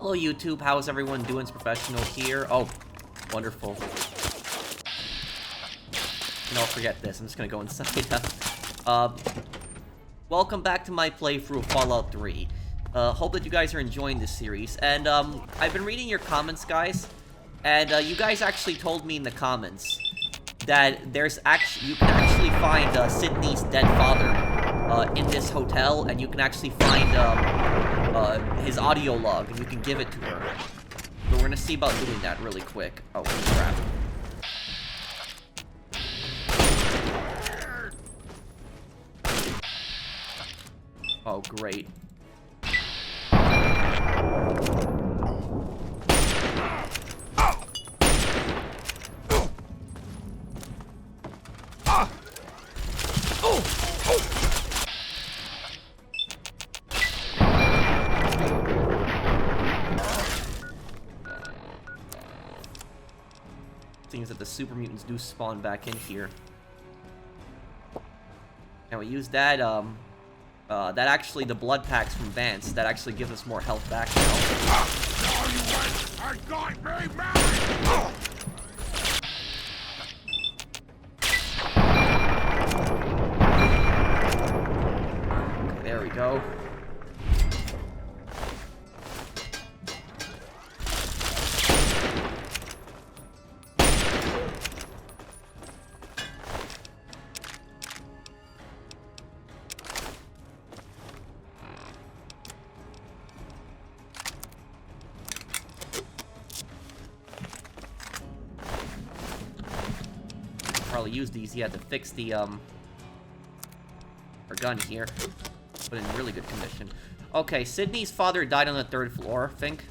Hello YouTube, how's everyone doing? It's Professional here. Oh, wonderful. No, forget this. I'm just gonna go inside. Welcome back to my playthrough of Fallout 3. Hope that you guys are enjoying this series. And, I've been reading your comments, guys. And, you guys actually told me in the comments that you can actually find, Sydney's dead father, in this hotel. And you can actually find, his audio log, and you can give it to her. So we're gonna see about doing that really quick. Oh, crap. Oh, great. Seems that the super mutants do spawn back in here. And we use that, that actually, the blood packs from Vance, that actually gives us more health back now. I got me mad! Okay, there we go. Probably use these, yeah, to fix the, our gun here. But in really good condition. Okay, Sydney's father died on the 3rd floor, I think.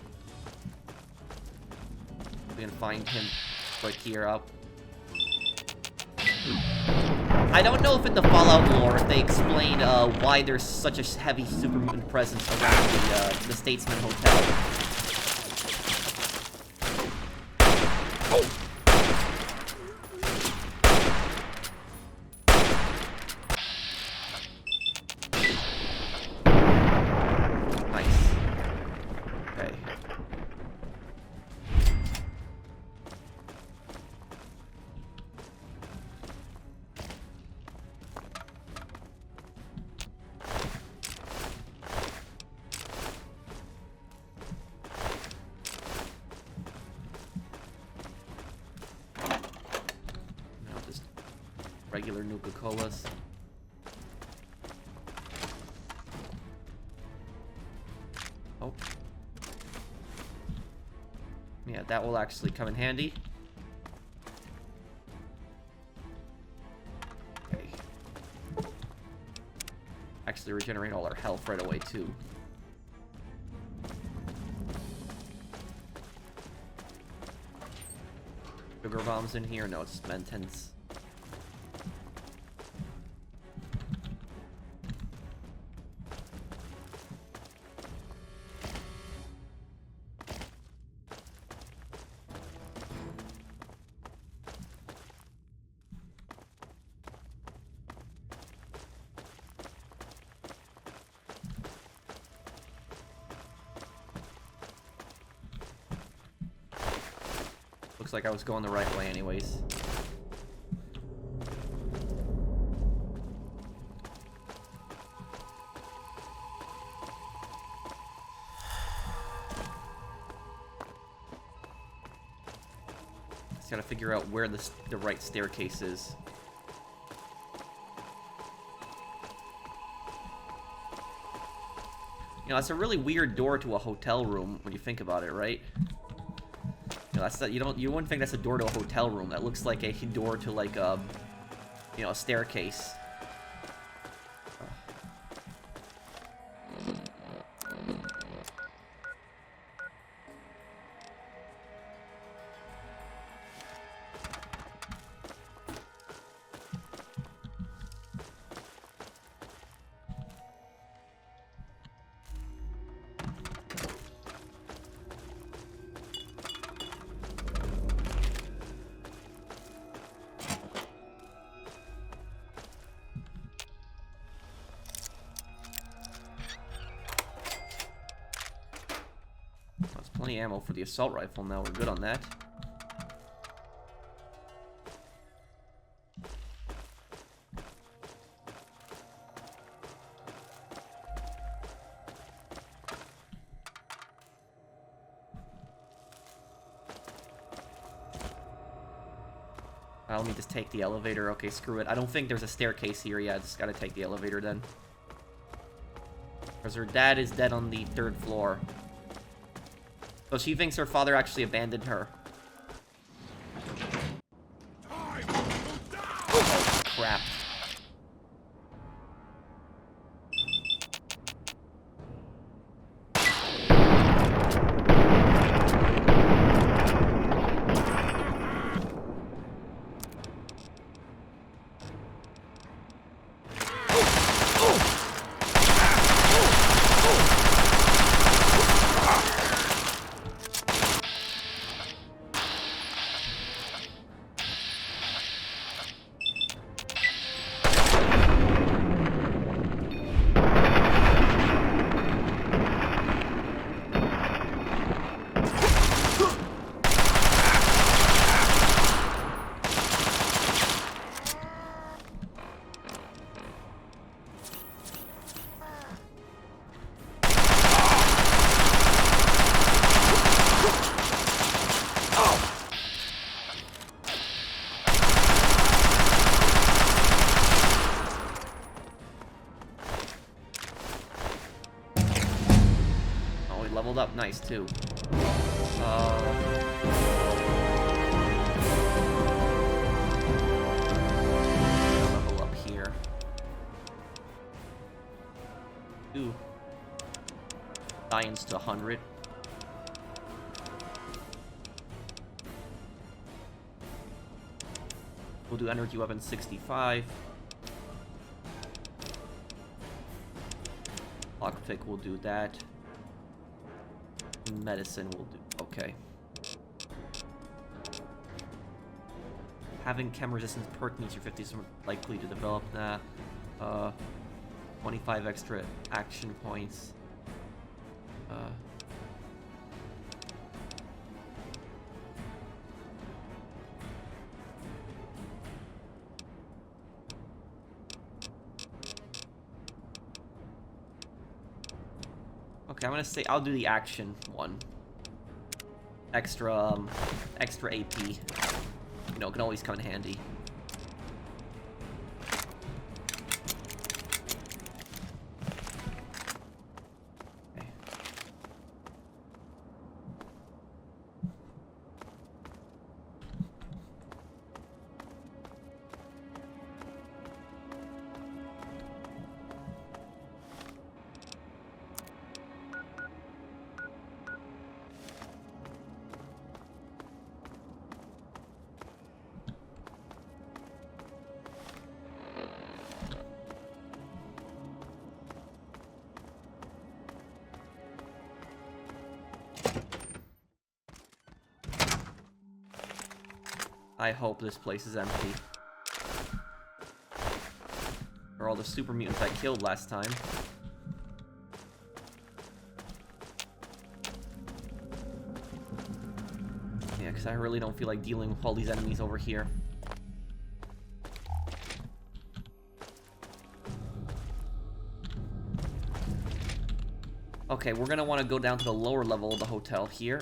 We can find him quick here up. I don't know if in the Fallout lore if they explain, why there's such a heavy super mutant presence around the Statesman Hotel. Regular Nuka-Colas. Oh. Yeah, that will actually come in handy. Okay. Actually regenerate all our health right away, too. Sugar bombs in here? No, it's Mentens. Looks like I was going the right way anyways. Just gotta figure out where the right staircase is. You know, that's a really weird door to a hotel room when you think about it, right? You know, you wouldn't think that's a door to a hotel room. That looks like a door to like a, you know, a staircase. plenty of ammo for the assault rifle now. We're good on that. Let me just take the elevator. Okay, screw it. I don't think there's a staircase here. Yeah, I just gotta take the elevator then. Because her dad is dead on the 3rd floor. So she thinks her father actually abandoned her. Oh, crap. Leveled up nice too. Level up here. Ooh. Science to 100. We'll do energy weapon 65. Lockpick will do that. Medicine will do. Okay. Having chem resistance perk means you're 50% likely to develop that. 25 extra action points. Okay, I'm gonna say I'll do the action one. Extra AP. You know, it can always come in handy. Okay. I hope this place is empty. Or all the super mutants I killed last time. Yeah, because I really don't feel like dealing with all these enemies over here. Okay, we're gonna want to go down to the lower level of the hotel here.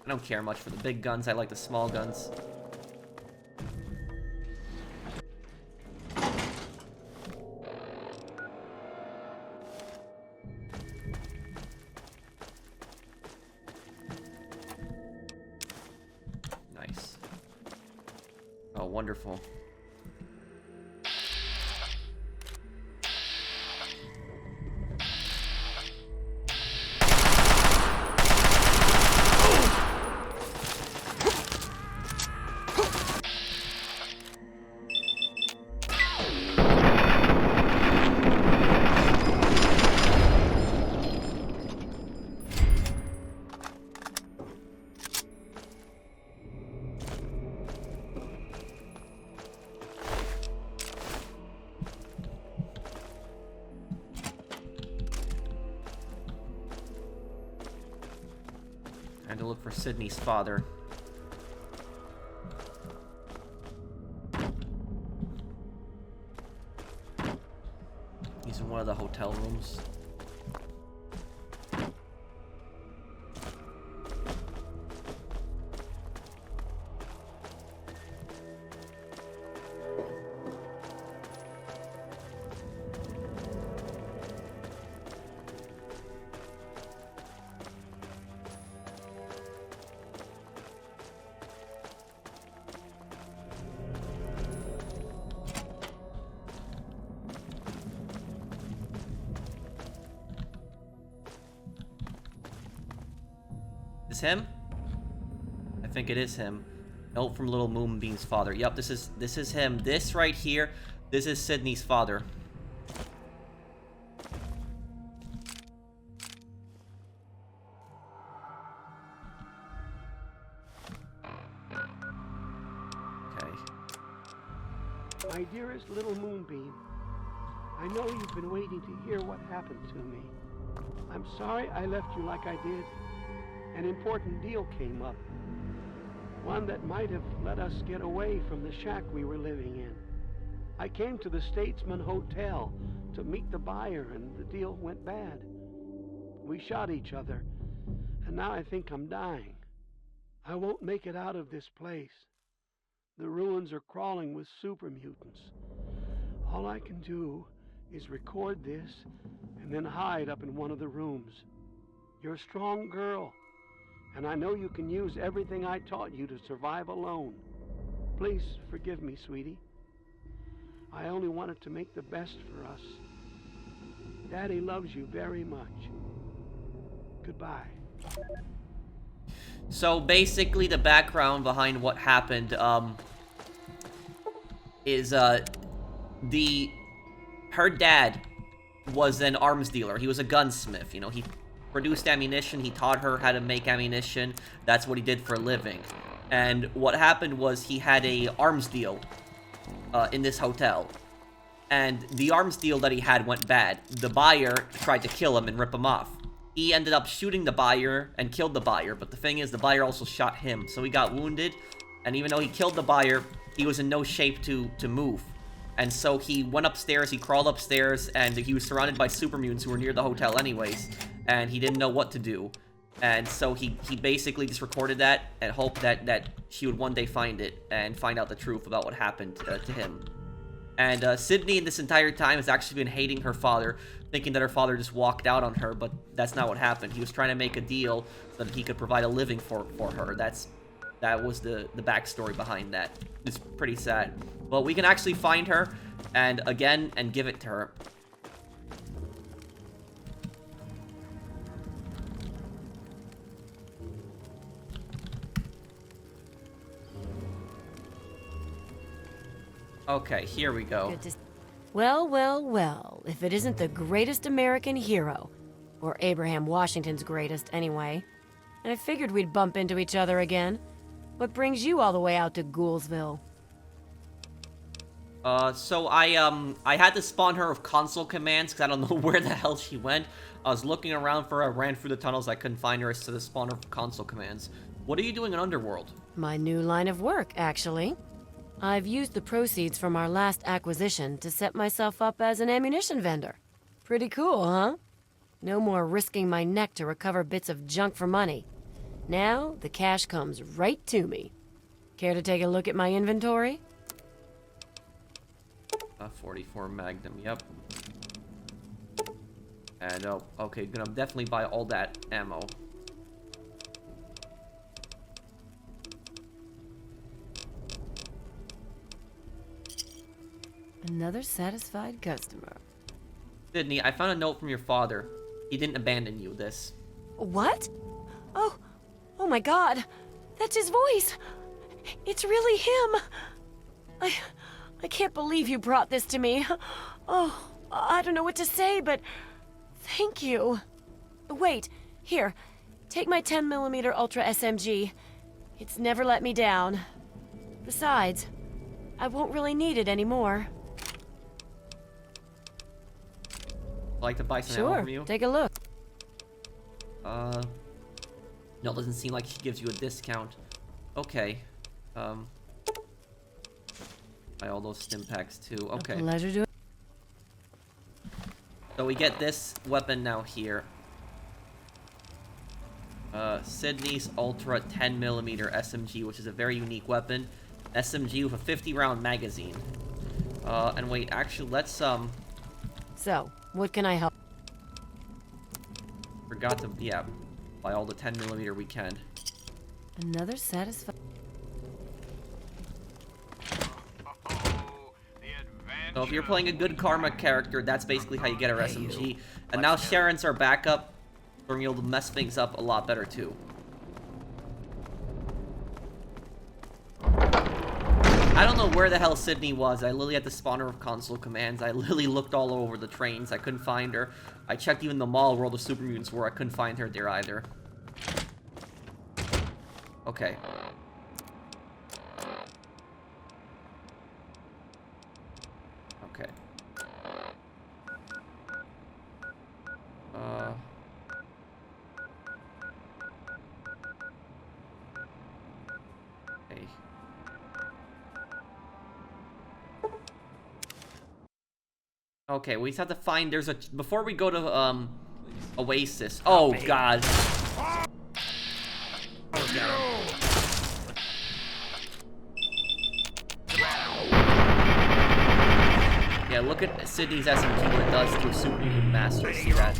I don't care much for the big guns, I like the small guns. Nice. Oh, wonderful. Time to look for Sydney's father. He's in one of the hotel rooms. Is him? I think it is him. Note from Little Moonbeam's father. Yep, this is him. This right here, this is Sydney's father. Okay. My dearest Little Moonbeam, I know you've been waiting to hear what happened to me. I'm sorry I left you like I did. An important deal came up. One that might have let us get away from the shack we were living in. I came to the Statesman Hotel to meet the buyer, and the deal went bad. We shot each other, and now I think I'm dying. I won't make it out of this place. The ruins are crawling with super mutants. All I can do is record this and then hide up in one of the rooms. You're a strong girl, and I know you can use everything I taught you to survive alone. Please forgive me, sweetie. I only wanted to make the best for us. Daddy loves you very much. Goodbye. So basically the background behind what happened is her dad was an arms dealer. He was a gunsmith, you know, he produced ammunition, he taught her how to make ammunition. That's what he did for a living. And what happened was he had a arms deal in this hotel. And the arms deal that he had went bad. The buyer tried to kill him and rip him off. He ended up shooting the buyer and killed the buyer, but the thing is, the buyer also shot him, so he got wounded, and even though he killed the buyer, he was in no shape to move. And so he went upstairs, he crawled upstairs, and he was surrounded by super mutants who were near the hotel anyways, and he didn't know what to do. And so he basically just recorded that and hoped that she would one day find it and find out the truth about what happened to him. And Sydney, in this entire time, has actually been hating her father, thinking that her father just walked out on her, but that's not what happened. He was trying to make a deal so that he could provide a living for her. That was the backstory behind that. It's pretty sad. But we can actually find her, and give it to her. Okay, here we go. Well, well, well, if it isn't the greatest American hero. Or Abraham Washington's greatest, anyway. And I figured we'd bump into each other again. What brings you all the way out to Ghoulsville? So I had to spawn her with console commands, because I don't know where the hell she went. I was looking around for her, I ran through the tunnels, I couldn't find her, so I spawned her with console commands. What are you doing in Underworld? My new line of work, actually. I've used the proceeds from our last acquisition to set myself up as an ammunition vendor. Pretty cool, huh? No more risking my neck to recover bits of junk for money. Now, the cash comes right to me. Care to take a look at my inventory? 44 Magnum, yep. And, oh, okay, gonna definitely buy all that ammo. Another satisfied customer. Sydney, I found a note from your father. He didn't abandon you, this. What? Oh my God. That's his voice. It's really him. I can't believe you brought this to me. Oh, I don't know what to say, but thank you. Wait, here. Take my 10mm Ultra SMG. It's never let me down. Besides, I won't really need it anymore. I'd like to buy some ammo from you. Take a look. No, it doesn't seem like she gives you a discount. Okay. Buy all those stim packs too. Okay. A pleasure to. So we get this weapon now here. Sydney's Ultra 10mm SMG, which is a very unique weapon. SMG with a 50-round magazine. And wait, actually, let's, So, what can I help? forgot to, yeah, buy all the 10mm we can. Another satisfying. So if you're playing a good Karma character, that's basically how you get our SMG. And now Sharon's our backup. We're gonna be able to mess things up a lot better, too. I don't know where the hell Sydney was. I literally had the spawner of console commands. I literally looked all over the trains. I couldn't find her. I checked even the mall where all the super mutants were. I couldn't find her there either. Okay. Okay. Hey. Okay, we just have to find, there's a, before we go to, Oasis. Oh, God. Oh, God. Yeah, look at Sydney's SMG, what it does to a super mutant master. See that?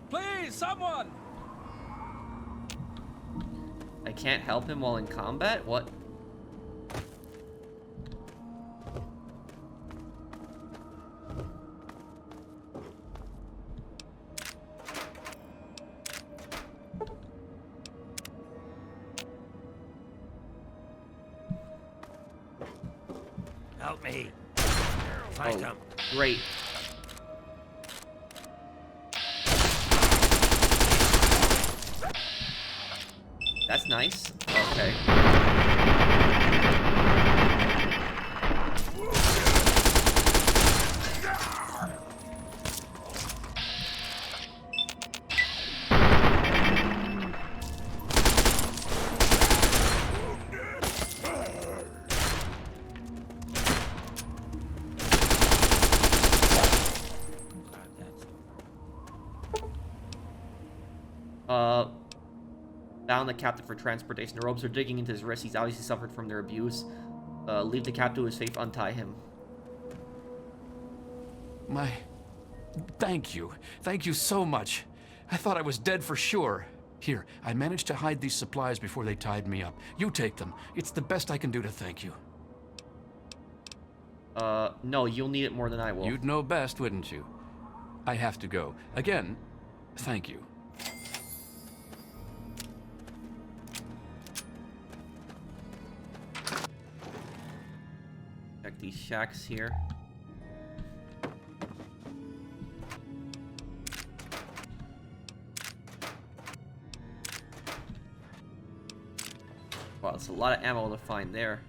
Please, someone! I can't help him while in combat? What? Help me. Find him. Great. That's nice. Okay. Bound the captive for transportation. The ropes are digging into his wrist. He's obviously suffered from their abuse. Leave the captive to his fate. Untie him. Thank you. Thank you so much. I thought I was dead for sure. Here, I managed to hide these supplies before they tied me up. You take them. It's the best I can do to thank you. No, you'll need it more than I will. You'd know best, wouldn't you? I have to go. Again, thank you. Check these shacks here. Wow, it's a lot of ammo to find there.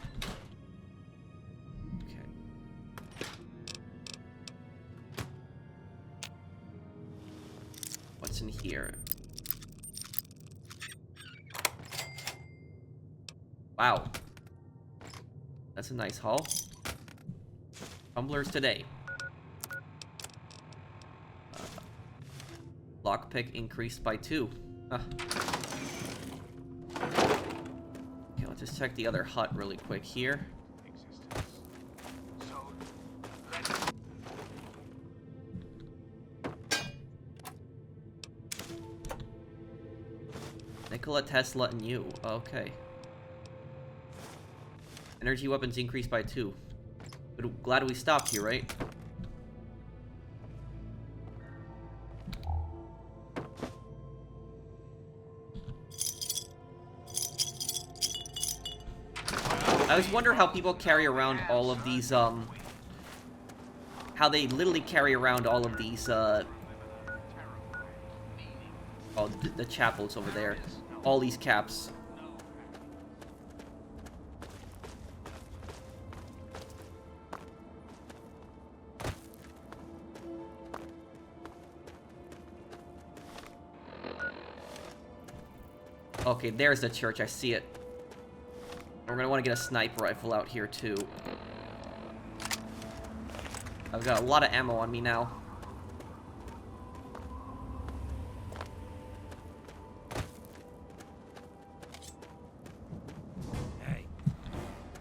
Okay. What's in here? Wow. That's a nice haul. Tumblers today. Lockpick increased by 2. Huh. Okay, let's just check the other hut really quick here. Nikola Tesla and you. Okay. Energy weapons increased by 2. But glad we stopped here, right? I always wonder how people carry around all of these, how they literally carry around all of these, oh, the chapels over there. All these caps. Okay, there's the church. I see it. We're gonna want to get a sniper rifle out here, too. I've got a lot of ammo on me now. Hey,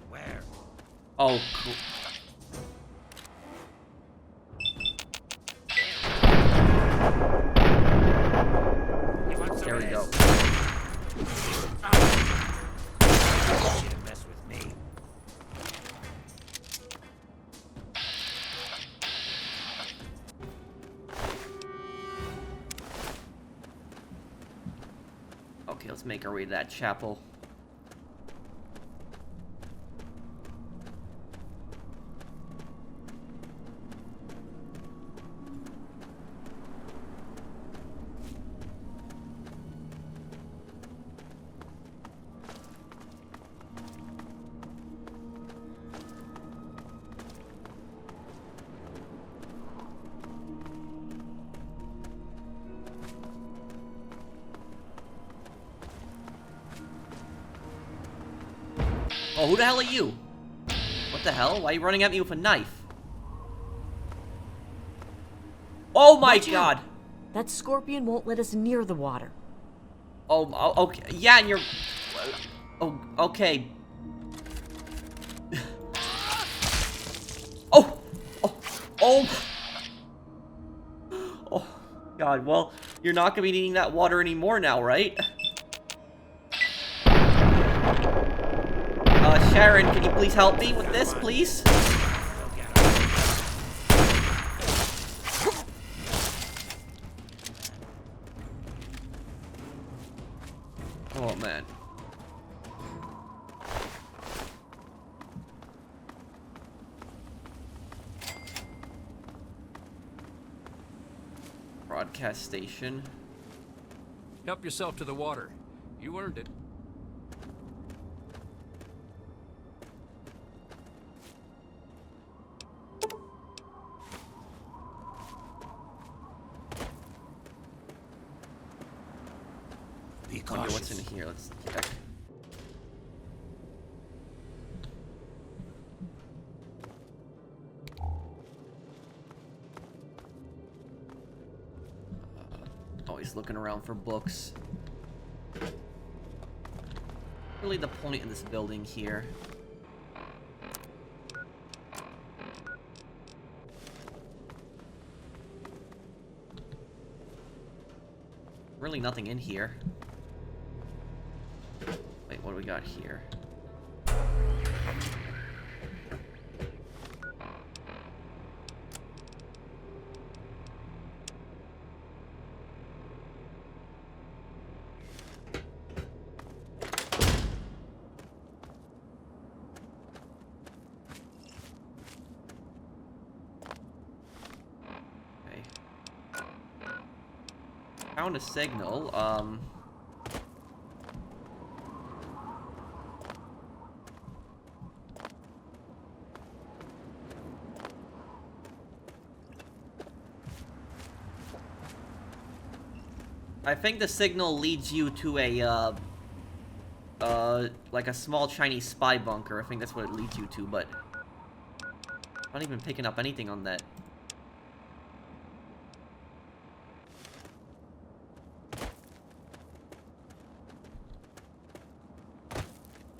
where? Oh, cool. You want some There we of go. this? You didn't mess with me. Okay, let's make our way to that chapel. Oh, who the hell are you? What the hell? Why are you running at me with a knife? Oh my Watch out. god! That scorpion won't let us near the water. Oh, okay. Yeah, and you're... Oh, okay. Oh! Oh! Oh! Oh, God. Well, you're not gonna be needing that water anymore now, right? Sharon, can you please help me with this, please? Oh, man. Broadcast station. Help yourself to the water. You earned it. Be Wonder cautious. what's in here. Let's check. Always looking around for books. Really the point in this building here. Really nothing in here. Wait, what do we got here? Okay. Found a signal. I think the signal leads you to a, like a small Chinese spy bunker. I think that's what it leads you to, but I'm not even picking up anything on that.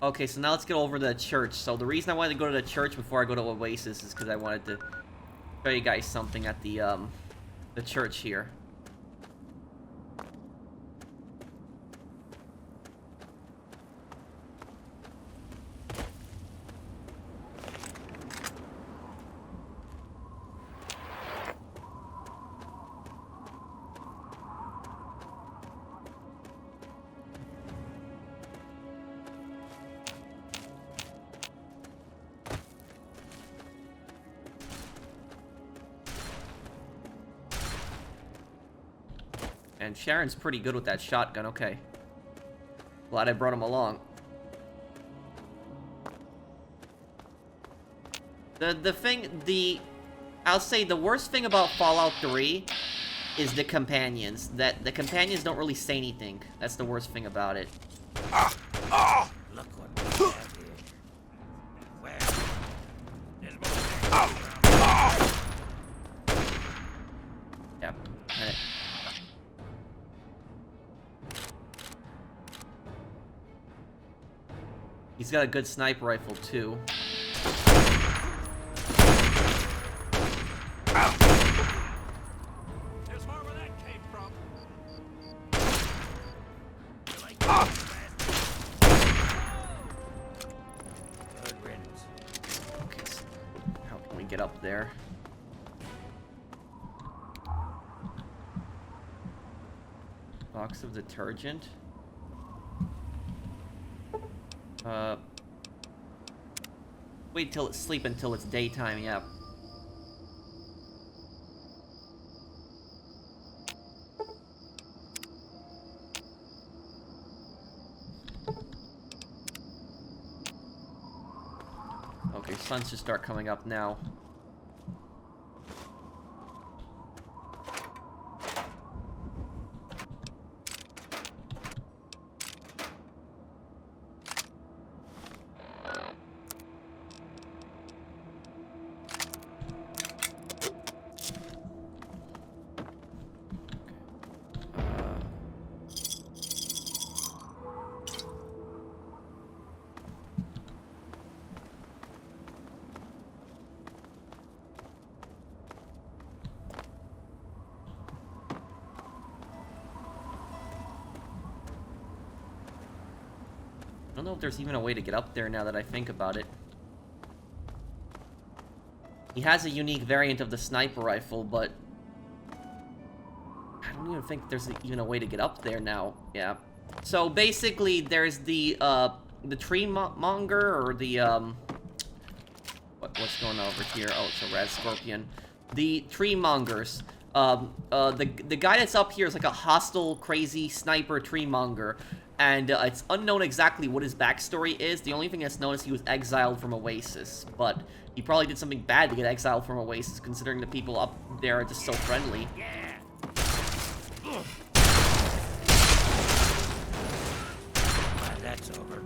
Okay, so now let's get over to the church. So the reason I wanted to go to the church before I go to Oasis is because I wanted to show you guys something at the church here. Man, Sharon's pretty good with that shotgun. Okay. Glad I brought him along. I'll say the worst thing about Fallout 3 is the companions. That the companions don't really say anything. That's the worst thing about it. Look what we have here. Where? There's more. Yeah. He's got a good sniper rifle too. There's more where that came from. You like Good riddance. Okay, so how can we get up there? Box of detergent. Wait till it's sleep until it's daytime, yeah. Okay, sun should start coming up now. I don't know if there's even a way to get up there now that I think about it. He has a unique variant of the sniper rifle, but I don't even think there's even a way to get up there now. Yeah. So basically, there's the tree monger, or the what's going on over here? Oh, it's a red scorpion. The tree mongers. The guy that's up here is like a hostile, crazy sniper tree monger. And it's unknown exactly what his backstory is. The only thing that's known is he was exiled from Oasis. But he probably did something bad to get exiled from Oasis, considering the people up there are just so friendly. Yeah. That's over.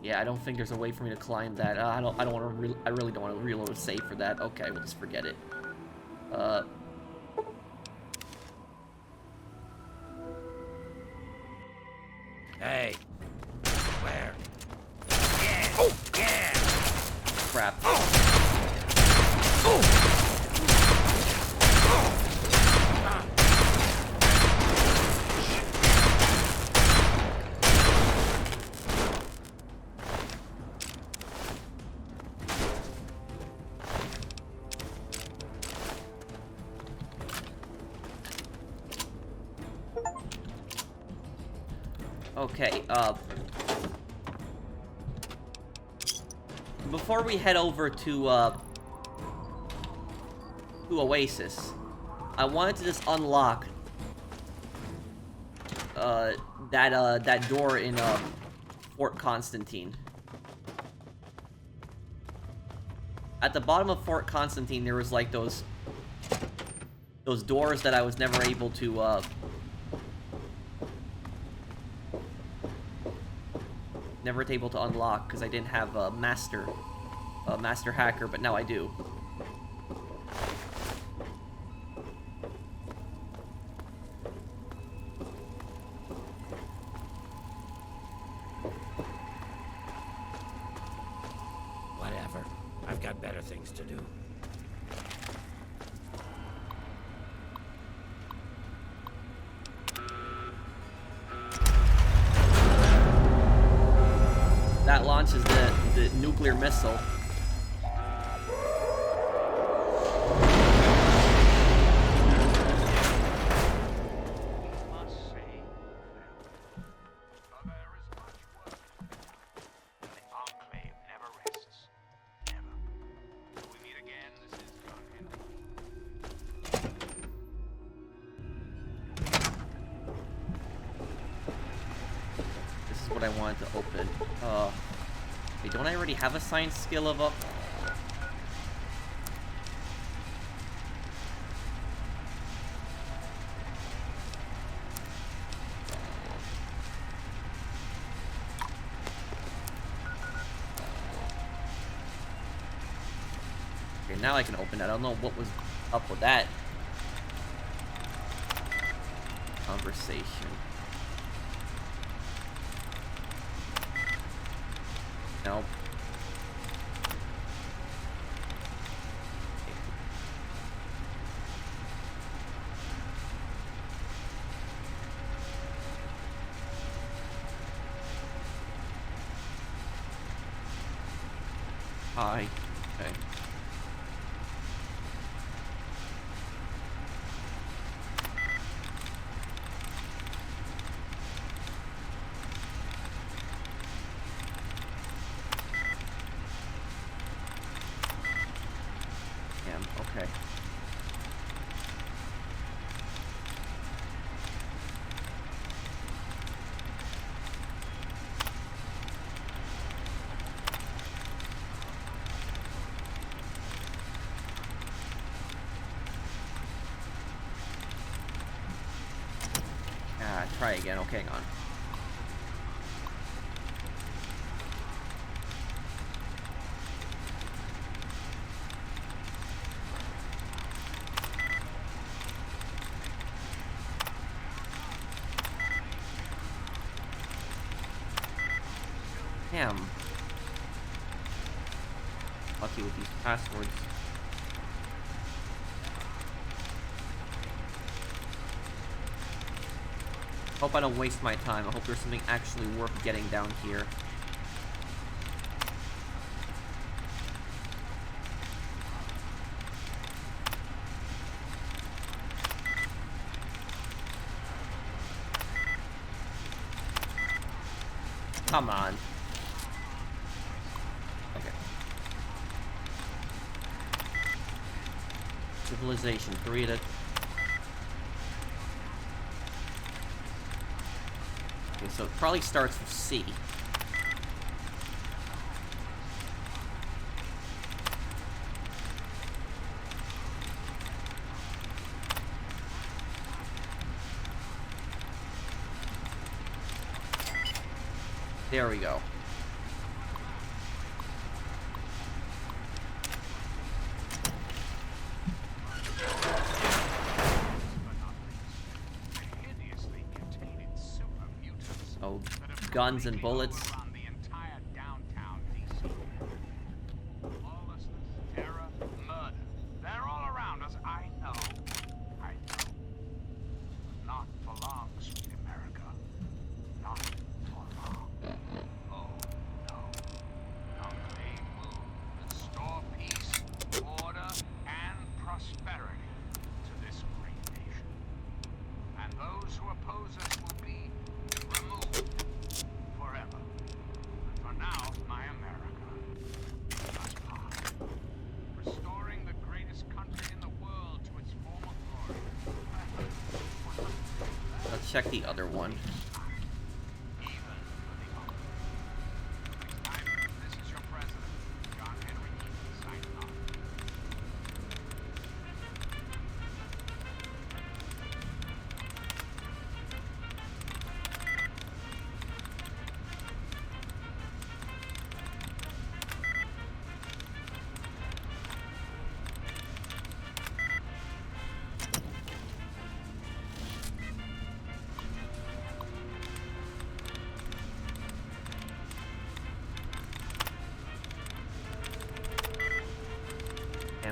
Yeah, I don't think there's a way for me to climb that. I really don't want to reload a save for that. Okay, we'll just forget it. Hey. Where? Yeah. Oh, yeah. Crap. Okay, before we head over to Oasis, I wanted to just unlock that door in Fort Constantine. At the bottom of Fort Constantine, there was like those doors that I was never able to unlock because I didn't have a master hacker, but now I do. Whatever. I've got better things to do. That launches the nuclear missile. what I wanted to open. Wait, don't I already have a science skill of up? Okay, now I can open it. I don't know what was up with that. Conversation. Nope. Hi. Okay. Okay. Try again. Okay, hang on. Damn. Lucky with these passwords. Hope I don't waste my time. I hope there's something actually worth getting down here. Come on. Okay. Civilization 3 to... Okay, so it probably starts with C. There we go. Oh, guns and bullets. Check the other one.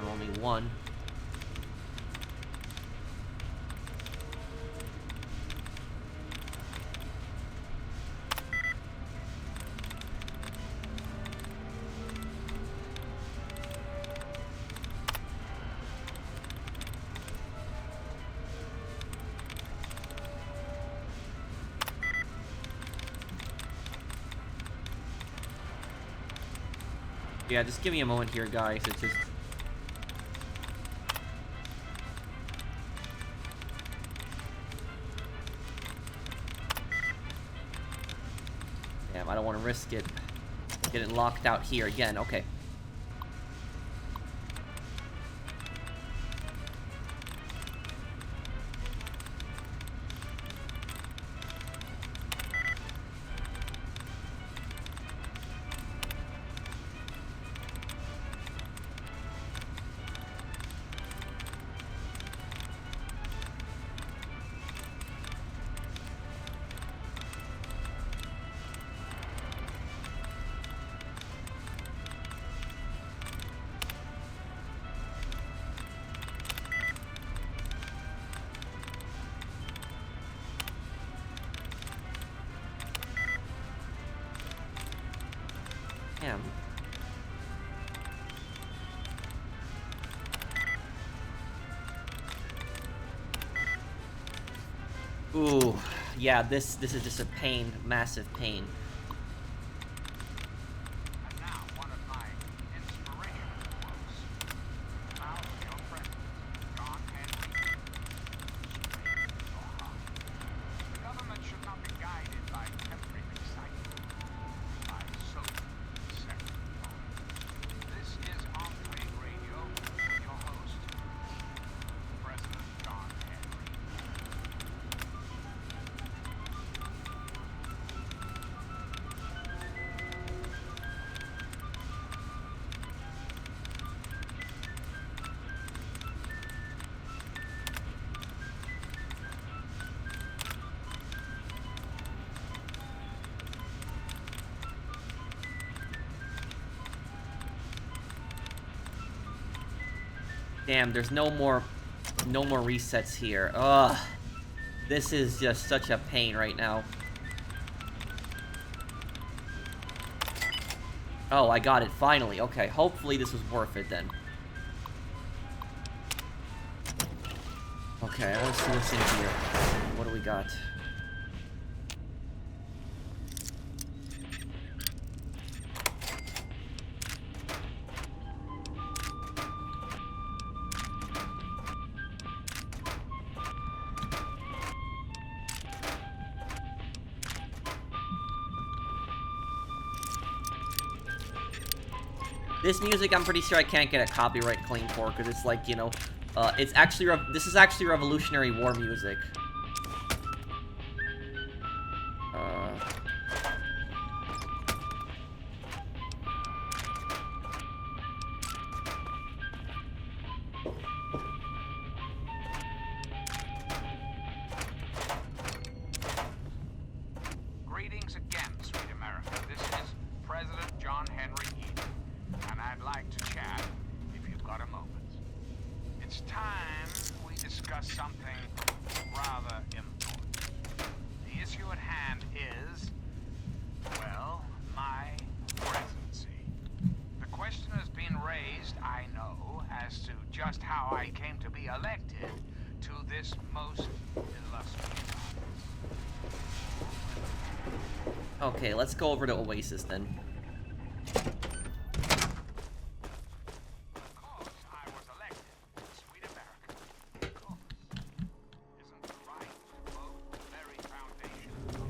Only one. Yeah, just give me a moment here, guys. It's just... Damn, I don't want to risk it. Getting locked out here again. Okay. Damn. Ooh, yeah, this is just a pain, massive pain. And now, one of my inspirational quotes. About your president, John Henry. Straight to your heart. The government should not be guided by temporary excitement, by social sacrifice. This is On-Plane Radio with your host, President John Henry. Damn, there's no more resets here. Ugh. This is just such a pain right now. Oh, I got it, finally. Okay, hopefully this was worth it then. Okay, let's see what's in here. What do we got? This music, I'm pretty sure I can't get a copyright claim for, because it's like, you know, it's actually, this is actually Revolutionary War music. Greetings again, sweet America. This is President John Henry Eden, and I'd like to chat if you've got a moment. It's time we discuss something rather important. The issue at hand is, well, my presidency. The question has been raised, I know, as to just how I came to be elected to this most illustrious office. Okay, let's go over to Oasis then. Because I was elected, sweet America. Because isn't the right to vote the very foundation of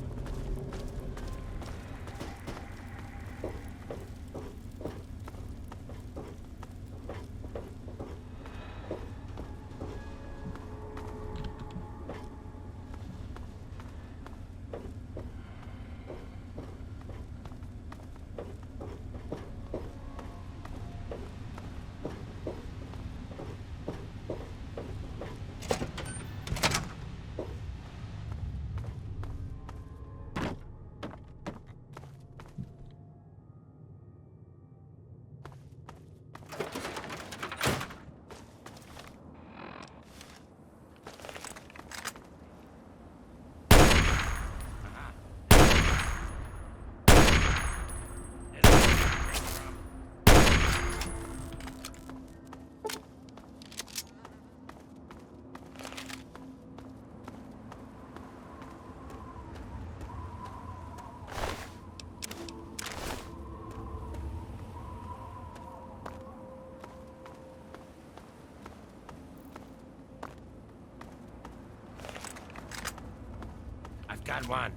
I've got one.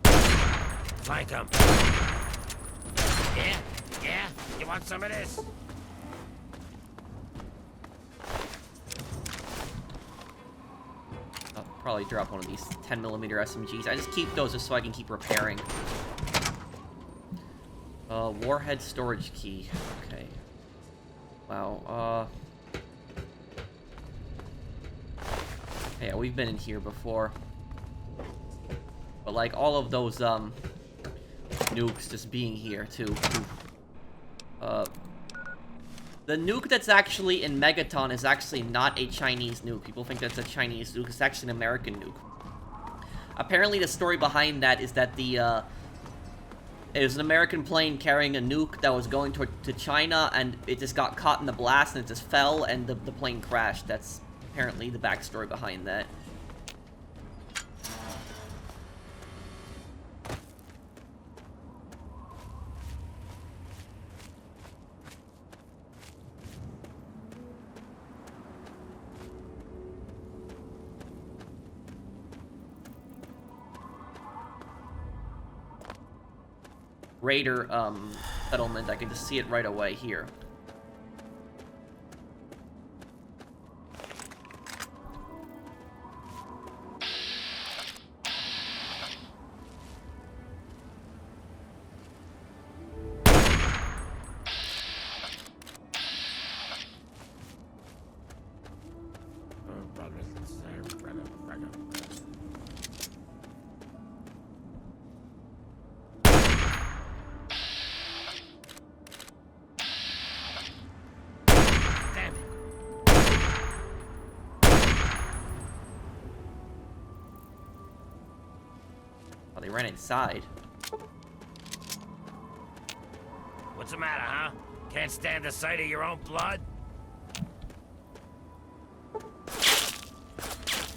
Flank him. Yeah? Yeah? You want some of this? I'll probably drop one of these 10mm SMGs. I just keep those just so I can keep repairing. Warhead storage key. Okay. Wow, yeah, we've been in here before. But, like, all of those, nukes just being here, too. The nuke that's actually in Megaton is actually not a Chinese nuke. People think that's a Chinese nuke. It's actually an American nuke. Apparently, the story behind that is that it was an American plane carrying a nuke that was going to China, and it just got caught in the blast, and it just fell, and the plane crashed. That's apparently the backstory behind that. Raider, settlement. I can just see it right away here. Oh, they ran inside. What's the matter, huh? Can't stand the sight of your own blood?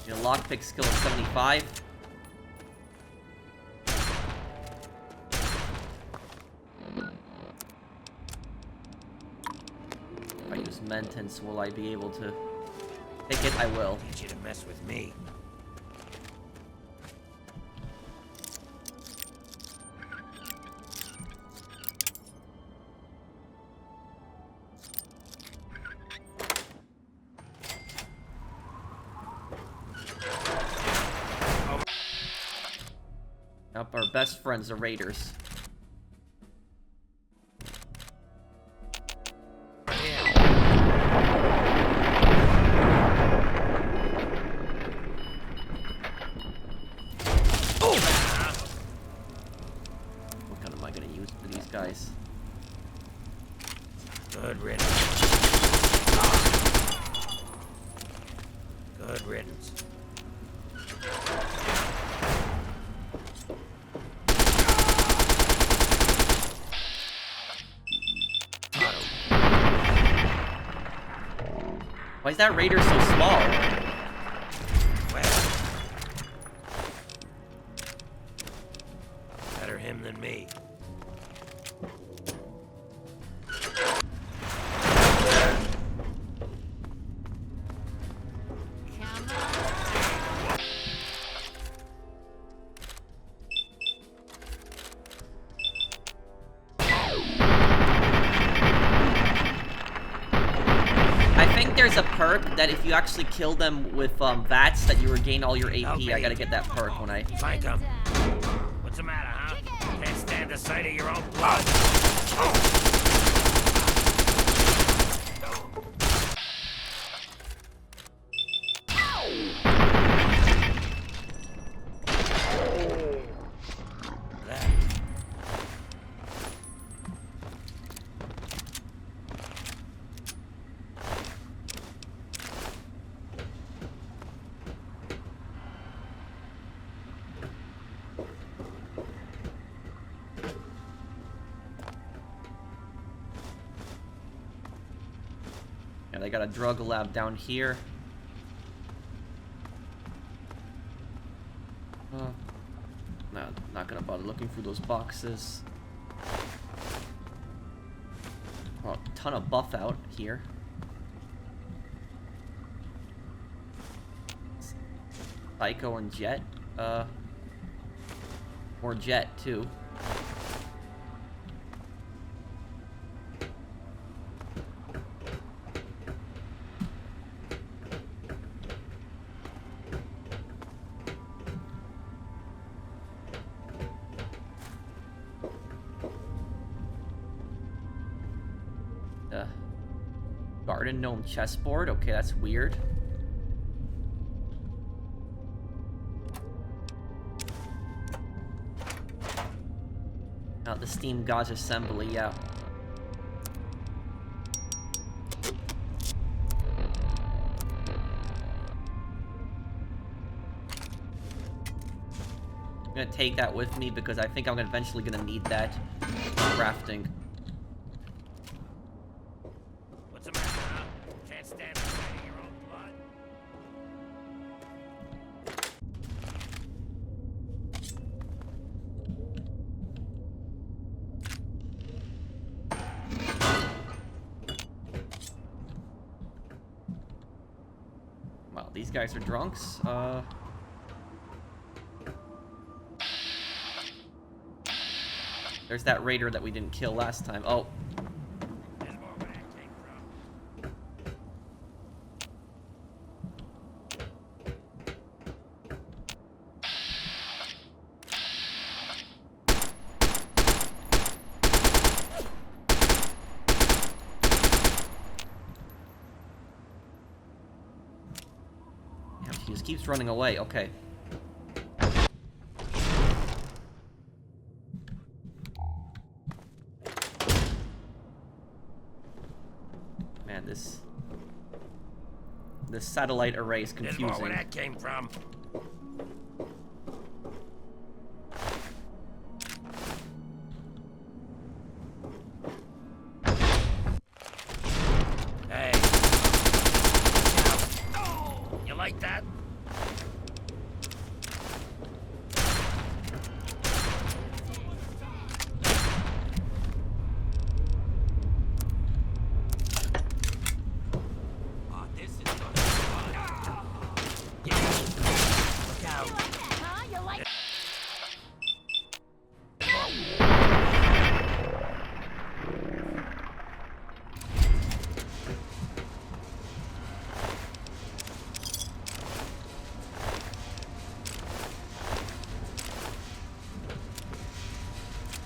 Your lockpick skill is 75. If I use Mentence, will I be able to take it? I will. Get you to mess with me. Yep, our best friends, the Raiders. What gun am I gonna use for these guys? Good riddance. Good riddance. Why is that Raider so small? Well, better him than me. There's a perk that if you actually kill them with VATS that you regain all your AP. Okay. I gotta get that perk when I... Flank him. What's the matter, huh? Can't stand the sight of your own blood? And I got a drug lab down here. No, not gonna bother looking through those boxes. Oh, a ton of buff out here. Psycho and Jet. Or Jet, too. Garden Gnome chessboard. Okay, that's weird. The Steam Gauge Assembly, yeah. I'm gonna take that with me because I think I'm eventually gonna need that for crafting. What's the matter, huh? Can't stand the sight of your own blood? Well, these guys are drunks. There's that raider that we didn't kill last time. Oh. There's more where that came from. Yeah, she just keeps running away. Okay. Man, this satellite array is There's more where confusing. that came from. Hey. You like that?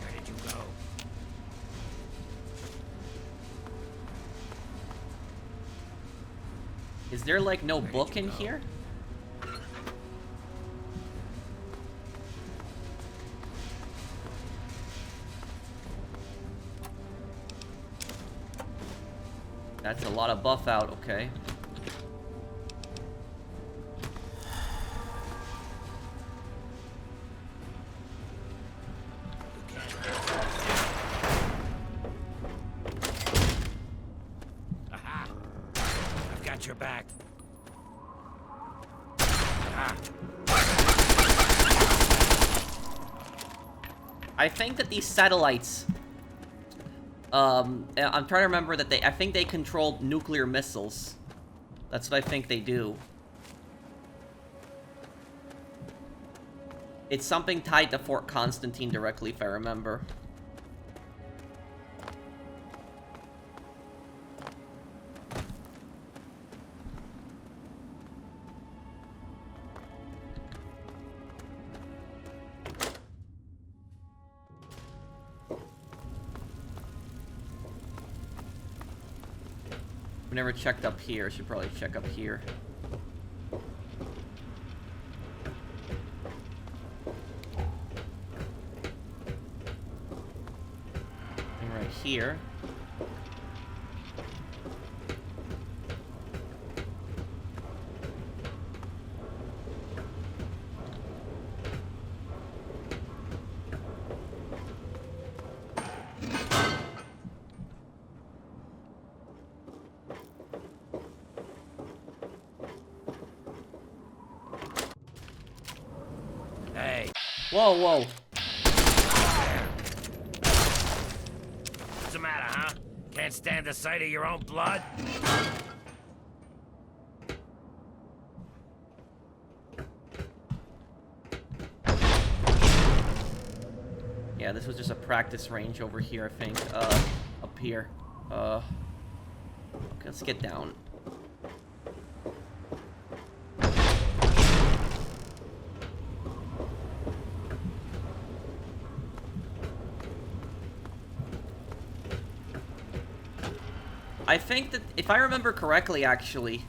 Where did you go? Is there like no book in here? That's a lot of buff out, okay. Aha! I've got your back. Aha! I think that these satellites, I'm trying to remember that I think they control nuclear missiles. That's what I think they do. It's something tied to Fort Constantine directly, if I remember. We never checked up here. Should probably check up here. And right here. Hey. Whoa, whoa. What's the matter, huh? Can't stand the sight of your own blood? Yeah, this was just a practice range over here, I think. Up here. Okay, let's get down. I think that, if I remember correctly, actually,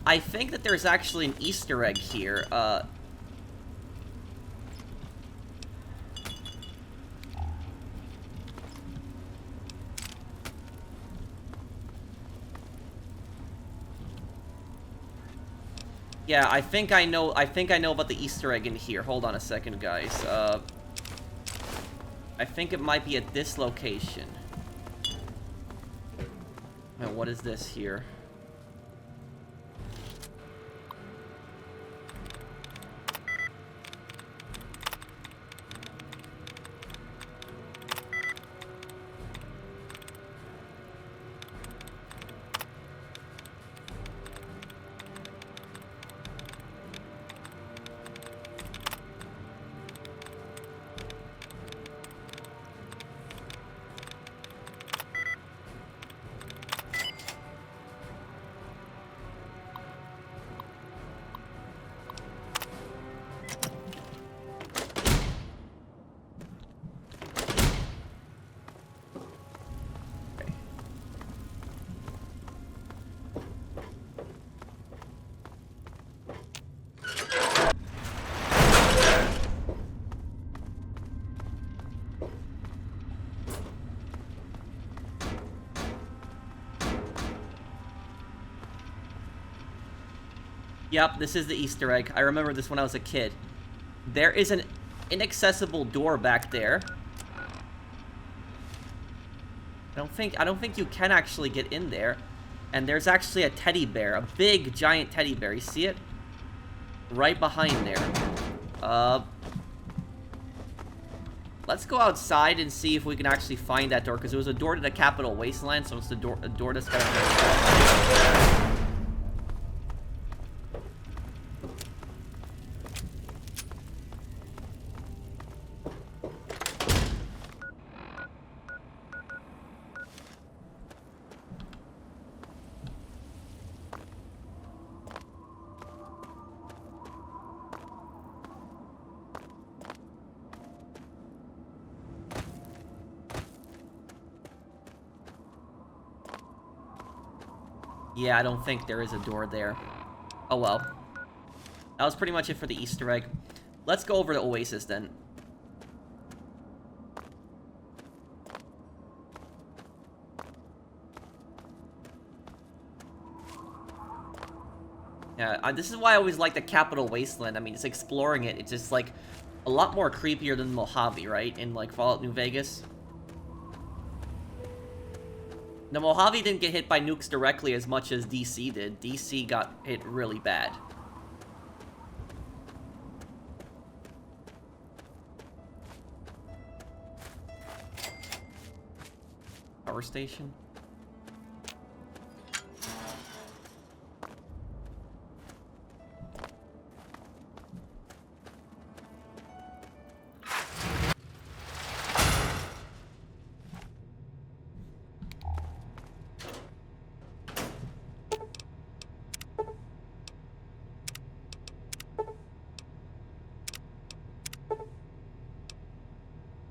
I think that there's actually an Easter egg here. Yeah, I think I know about the Easter egg in here. Hold on a second, guys. I think it might be at this location. Now, what is this here? Yep, this is the Easter egg. I remember this when I was a kid. There is an inaccessible door back there. I don't think you can actually get in there. And there's actually a teddy bear, a big giant teddy bear. You see it? Right behind there. Let's go outside and see if we can actually find that door, because it was a door to the Capital Wasteland, so it's a door that's gotta. Yeah, I don't think there is a door there. Oh well. That was pretty much it for the Easter egg. Let's go over to Oasis then. Yeah, this is why I always like the Capital Wasteland. I mean, it's exploring it. It's just, like, a lot more creepier than Mojave, right? In, like, Fallout New Vegas. Now, Mojave didn't get hit by nukes directly as much as DC did. DC got hit really bad. Power station?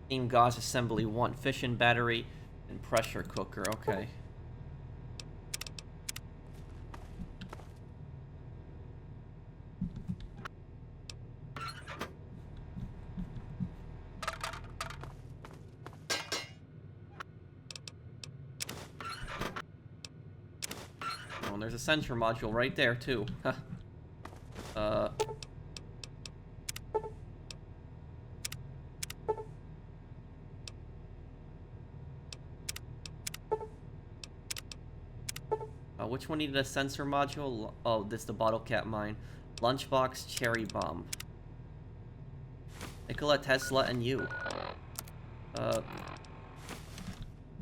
Steam gauze assembly 1, fission battery, and pressure cooker. Okay. Oh, and there's a sensor module right there too. Which one needed a sensor module? Oh, this is the bottle cap mine. Lunchbox, cherry bomb. Nikola Tesla and you.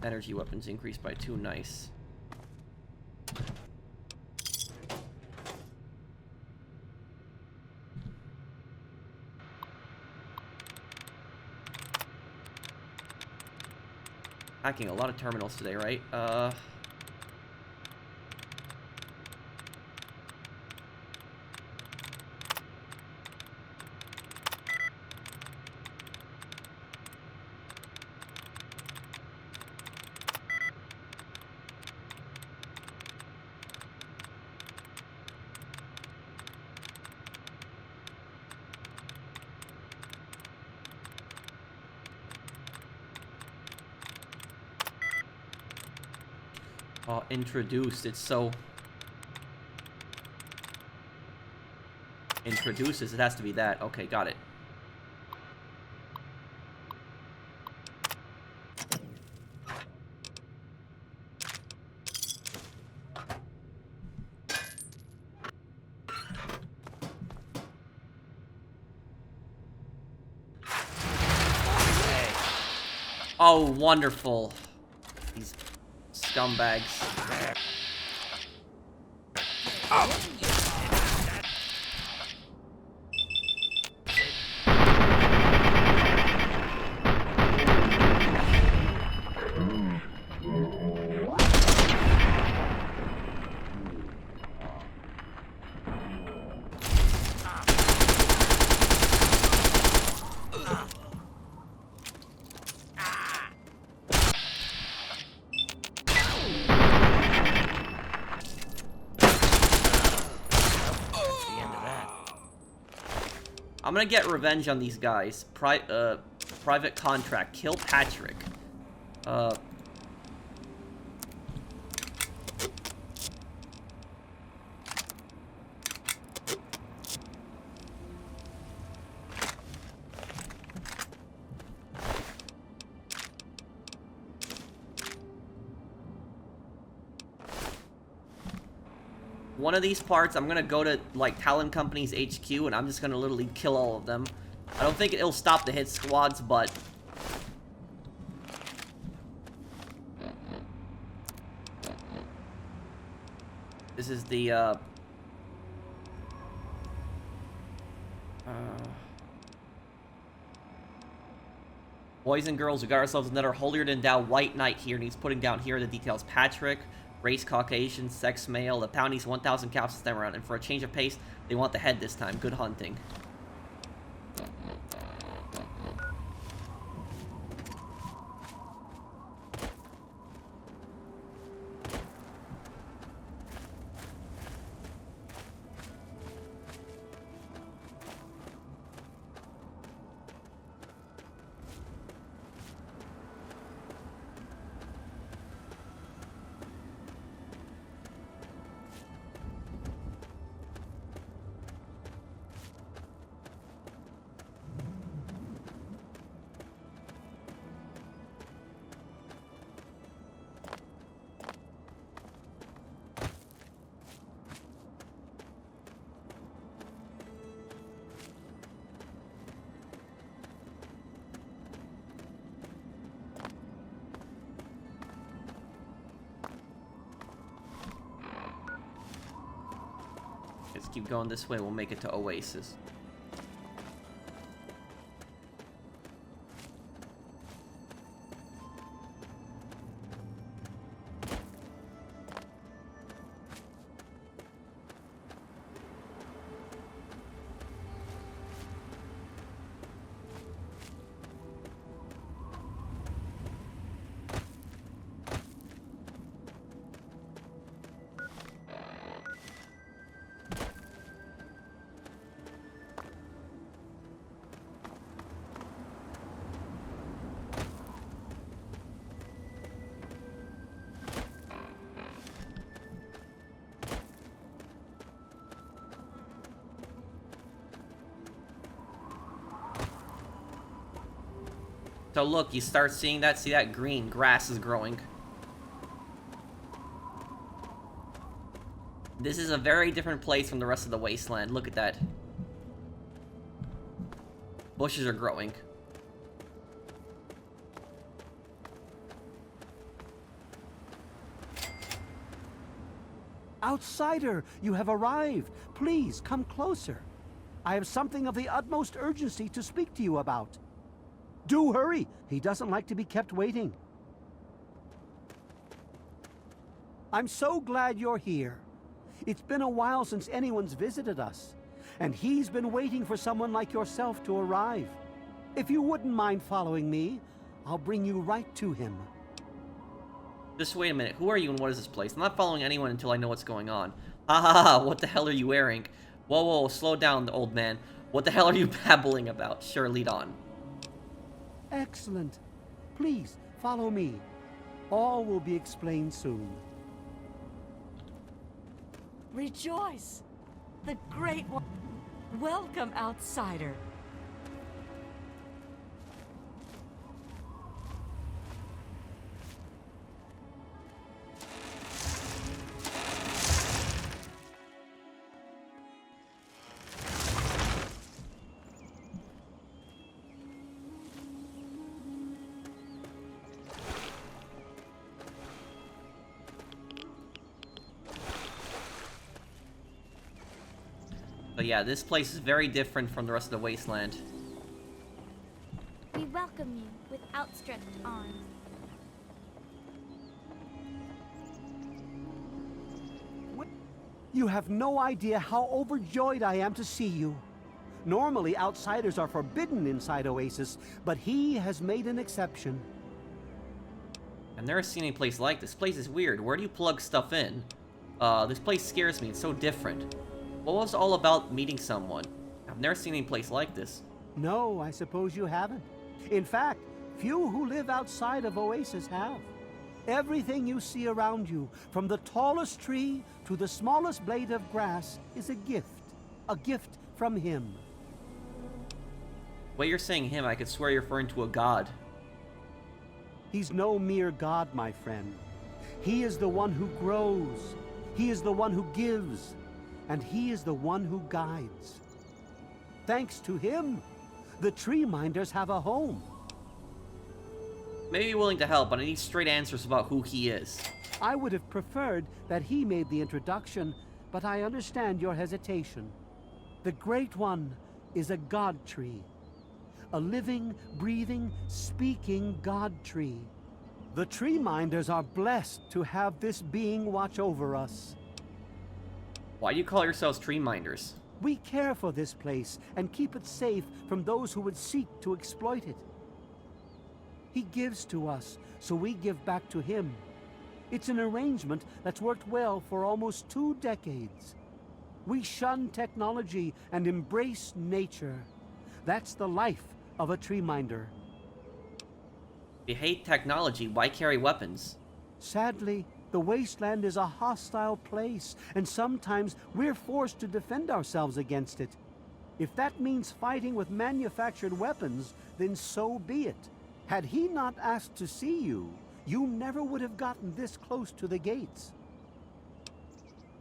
Energy weapons increased by 2, nice. Hacking a lot of terminals today, right? Oh, introduced. It's so... Introduces. It has to be that. Okay, got it. Oh, wonderful. These scumbags. I'm gonna get revenge on these guys. Private contract. Kill Patrick. One of these parts, I'm gonna go to, like, Talon Company's HQ, and I'm just gonna literally kill all of them. I don't think it'll stop the hit squads, but... This is the, Boys and girls, we got ourselves another holier-than-thou white knight here, and he's putting down here the details. Patrick, race Caucasian, sex male, the pound needs 1,000 caps this time around, and for a change of pace, they want the head this time. Good hunting. Let's keep going this way, we'll make it to Oasis. So look, you start seeing that, see that green grass is growing. This is a very different place from the rest of the wasteland. Look at that. Bushes are growing. Outsider, you have arrived. Please, come closer. I have something of the utmost urgency to speak to you about. Do hurry. He doesn't like to be kept waiting. I'm so glad you're here. It's been a while since anyone's visited us, and he's been waiting for someone like yourself to arrive. If you wouldn't mind following me, I'll bring you right to him. Just wait a minute. Who are you and what is this place? I'm not following anyone until I know what's going on. Ha ha ha, what the hell are you wearing? Whoa, whoa, slow down, old man. What the hell are you babbling about? Sure, lead on. Excellent. Please, follow me. All will be explained soon. Rejoice! The Great One. Welcome, outsider. But yeah, this place is very different from the rest of the wasteland. We welcome you with outstretched arms. You have no idea how overjoyed I am to see you. Normally, outsiders are forbidden inside Oasis, but he has made an exception. I've never seen any place like this. This place is weird. Where do you plug stuff in? This place scares me. It's so different. What was it all about meeting someone? I've never seen any place like this. No, I suppose you haven't. In fact, few who live outside of Oasis have. Everything you see around you, from the tallest tree to the smallest blade of grass, is a gift from him. The way you're saying him, I could swear you're referring to a god. He's no mere god, my friend. He is the one who grows. He is the one who gives. And he is the one who guides. Thanks to him, the tree minders have a home. Maybe willing to help, but I need straight answers about who he is. I would have preferred that he made the introduction, but I understand your hesitation. The Great One is a god tree. A living, breathing, speaking god tree. The tree minders are blessed to have this being watch over us. Why do you call yourselves tree minders? We care for this place and keep it safe from those who would seek to exploit it. He gives to us, so we give back to him. It's an arrangement that's worked well for almost 2 decades. We shun technology and embrace nature. That's the life of a tree minder. If you hate technology, why carry weapons? Sadly, the wasteland is a hostile place, and sometimes we're forced to defend ourselves against it. If that means fighting with manufactured weapons, then so be it. Had he not asked to see you, you never would have gotten this close to the gates.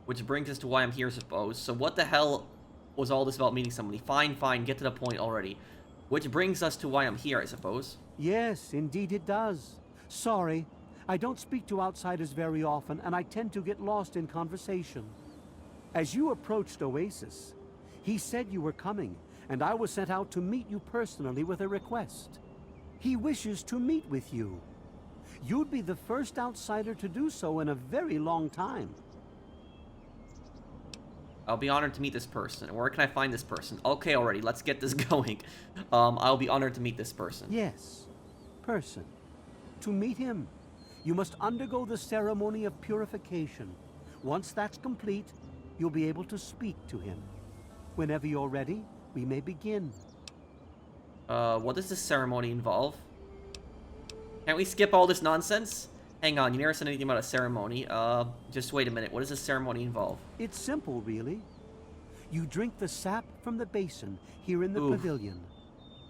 Which brings us to why I'm here, I suppose. So what the hell was all this about meeting somebody? Fine, get to the point already. Which brings us to why I'm here, I suppose. Yes, indeed it does. Sorry, I don't speak to outsiders very often, and I tend to get lost in conversation. As you approached Oasis, he said you were coming, and I was sent out to meet you personally with a request. He wishes to meet with you. You'd be the first outsider to do so in a very long time. I'll be honored to meet this person. Where can I find this person? Okay, already, let's get this going. I'll be honored to meet this person. Yes, person. To meet him, you must undergo the ceremony of purification. Once that's complete, you'll be able to speak to him. Whenever you're ready, we may begin. What does this ceremony involve? Can't we skip all this nonsense? Hang on, you never said anything about a ceremony. Just wait a minute. What does this ceremony involve? It's simple, really. You drink the sap from the basin here in the pavilion.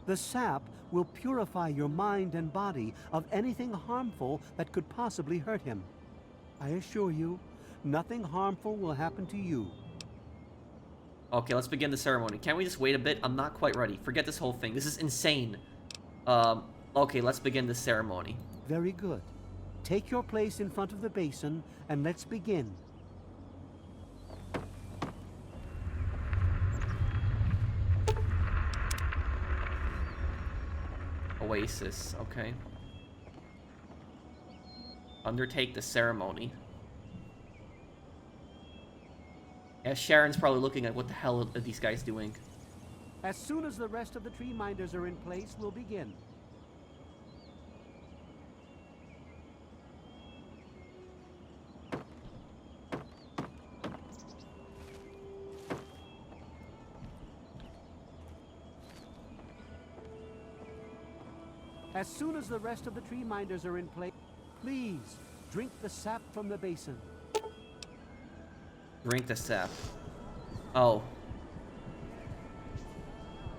The sap will purify your mind and body of anything harmful that could possibly hurt him. I assure you, nothing harmful will happen to you. Okay, let's begin the ceremony. Can't we just wait a bit? I'm not quite ready. Forget this whole thing. This is insane. Okay, let's begin the ceremony. Very good. Take your place in front of the basin, and let's begin. Oasis, okay. Undertake the ceremony. Yeah, Sharon's probably looking at what the hell are these guys doing. As soon as the rest of the tree minders are in place, we'll begin. As soon as the rest of the tree minders are in place, please drink the sap from the basin. Drink the sap. Oh.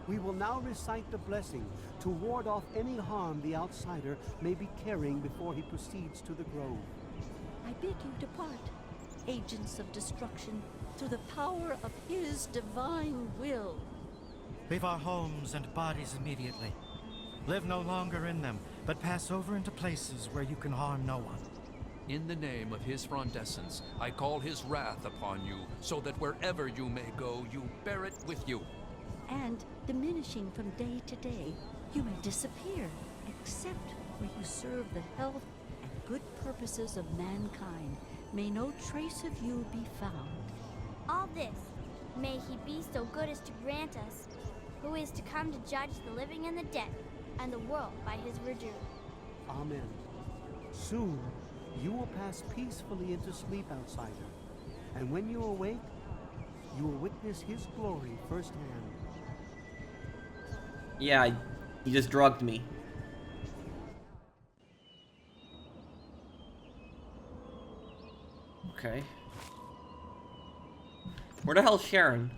We will now recite the blessing to ward off any harm the outsider may be carrying before he proceeds to the grove. I bid you depart, agents of destruction, through the power of his divine will. Leave our homes and bodies immediately. Live no longer in them, but pass over into places where you can harm no one. In the name of his frondescence, I call his wrath upon you, so that wherever you may go, you bear it with you. And, diminishing from day to day, you may disappear, except where you serve the health and good purposes of mankind. May no trace of you be found. All this, may he be so good as to grant us, who is to come to judge the living and the dead, and the world by his verdure. Amen. Soon, you will pass peacefully into sleep, outsider. And when you awake, you will witness his glory firsthand. Yeah, you just drugged me. Okay. Where the hell's Sharon?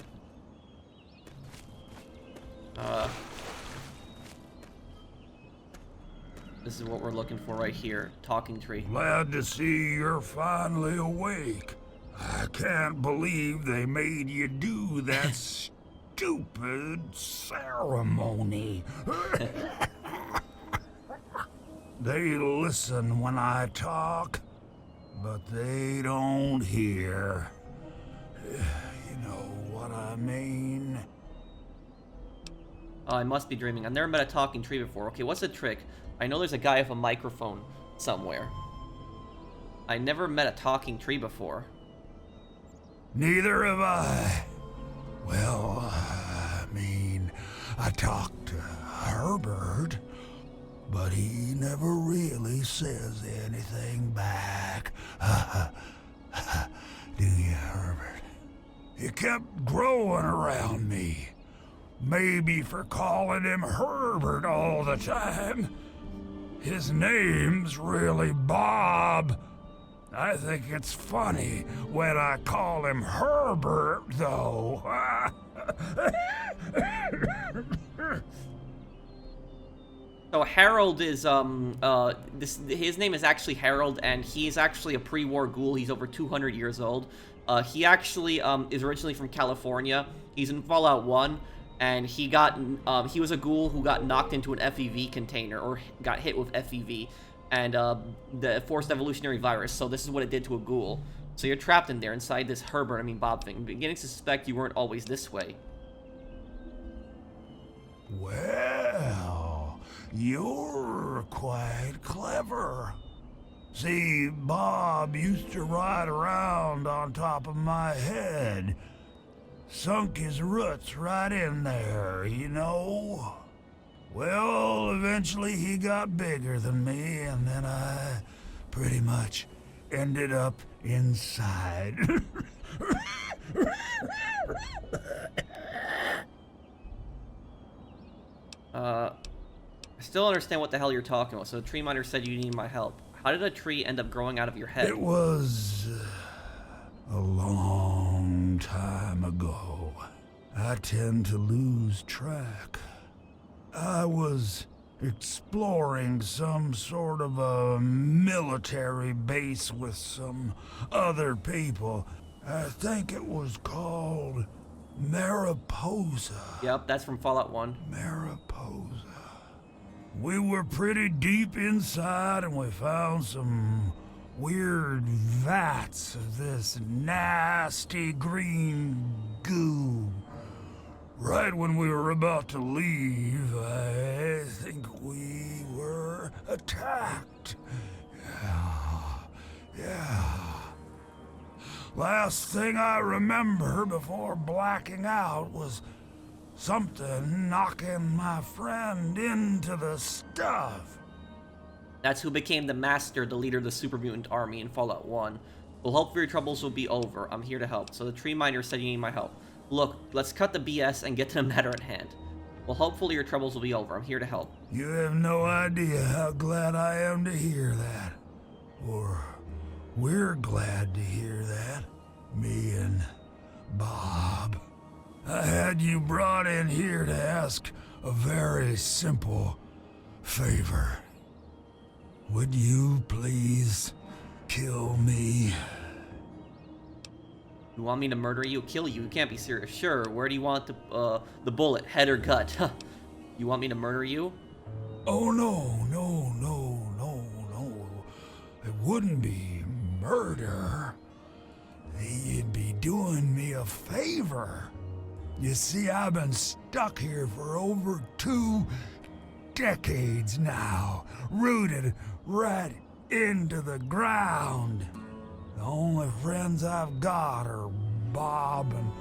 This is what we're looking for right here. Talking tree. Glad to see you're finally awake. I can't believe they made you do that stupid ceremony. They listen when I talk, but they don't hear. You know what I mean? Oh, I must be dreaming. I've never met a talking tree before. Okay, what's the trick? I know there's a guy with a microphone somewhere. I never met a talking tree before. Neither have I. Well, I mean, I talked to Herbert, but he never really says anything back. Do you, Herbert? He kept growing around me. Maybe for calling him Herbert all the time. His name's really Bob. I think it's funny when I call him Herbert, though. So Harold is his name is actually Harold, and he's actually a pre-war ghoul. He's over 200 years old. He actually is originally from California. He's in Fallout 1. And he was a ghoul who got knocked into an FEV container, or got hit with FEV, and the forced evolutionary virus. So this is what it did to a ghoul. So you're trapped in there inside this Bob thing. I'm beginning to suspect you weren't always this way. Well, you're quite clever. See, Bob used to ride around on top of my head. Sunk his roots right in there, you know? Well, eventually he got bigger than me, and then I pretty much ended up inside. I still don't understand what the hell you're talking about. So the tree miner said you need my help. How did a tree end up growing out of your head? It was a long time ago. I tend to lose track. I was exploring some sort of a military base with some other people. I think it was called Mariposa. Yep, that's from Fallout 1. Mariposa. We were pretty deep inside, and we found some weird vats of this nasty green goo. Right when we were about to leave, I think we were attacked. Yeah. Last thing I remember before blacking out was something knocking my friend into the stuff. That's who became the master, the leader of the super mutant army in Fallout 1. Well, hopefully your troubles will be over. I'm here to help. So the tree miner said you need my help. Look, let's cut the BS and get to the matter at hand. Well, hopefully your troubles will be over. I'm here to help. You have no idea how glad I am to hear that. Or we're glad to hear that. Me and Bob. I had you brought in here to ask a very simple favor. Would you please kill me? You want me to murder you? Kill you? You can't be serious. Sure, where do you want the bullet? Head or gut? You want me to murder you? Oh, no. It wouldn't be murder. You'd be doing me a favor. You see, I've been stuck here for over 2 decades now, rooted right into the ground. The only friends I've got are Bob and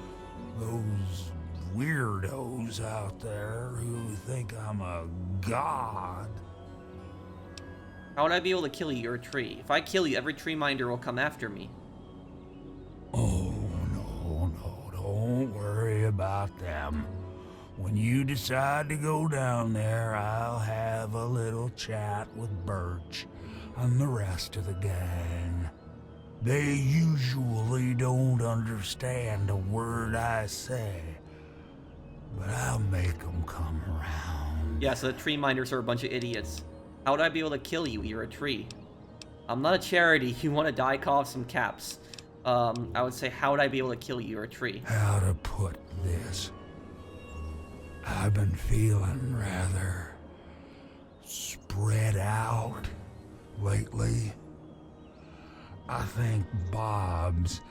those weirdos out there who think I'm a god. How would I be able to kill you? You're a tree. If I kill you, every tree minder will come after me. Oh, no, don't worry about them. When you decide to go down there, I'll have a little chat with Birch and the rest of the gang. They usually don't understand a word I say, but I'll make them come around. Yeah, so the tree minders are a bunch of idiots. How would I be able to kill you? You're a tree. I'm not a charity. You want to die? Call off some caps. I would say, how would I be able to kill you? You're a tree. How to put this? I've been feeling rather spread out lately. I think Bob's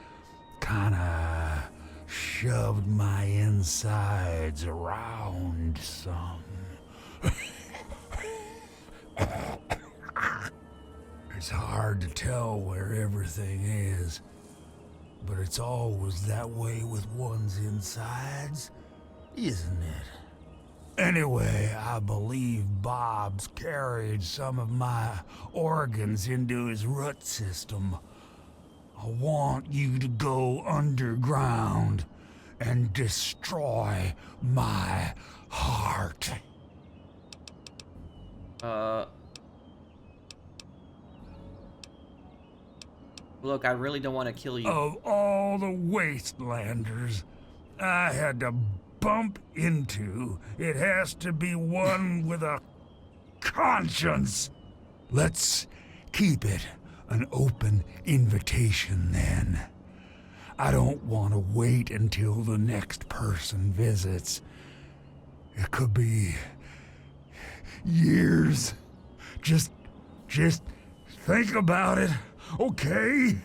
kinda shoved my insides around some. It's hard to tell where everything is, but it's always that way with one's insides, isn't it? Anyway, I believe Bob's carried some of my organs into his root system. I want you to go underground and destroy my heart. Look, I really don't want to kill you. Of all the wastelanders I had to bump into, it has to be one with a conscience. Let's keep it an open invitation then. I don't want to wait until the next person visits. It could be years. Just think about it, okay?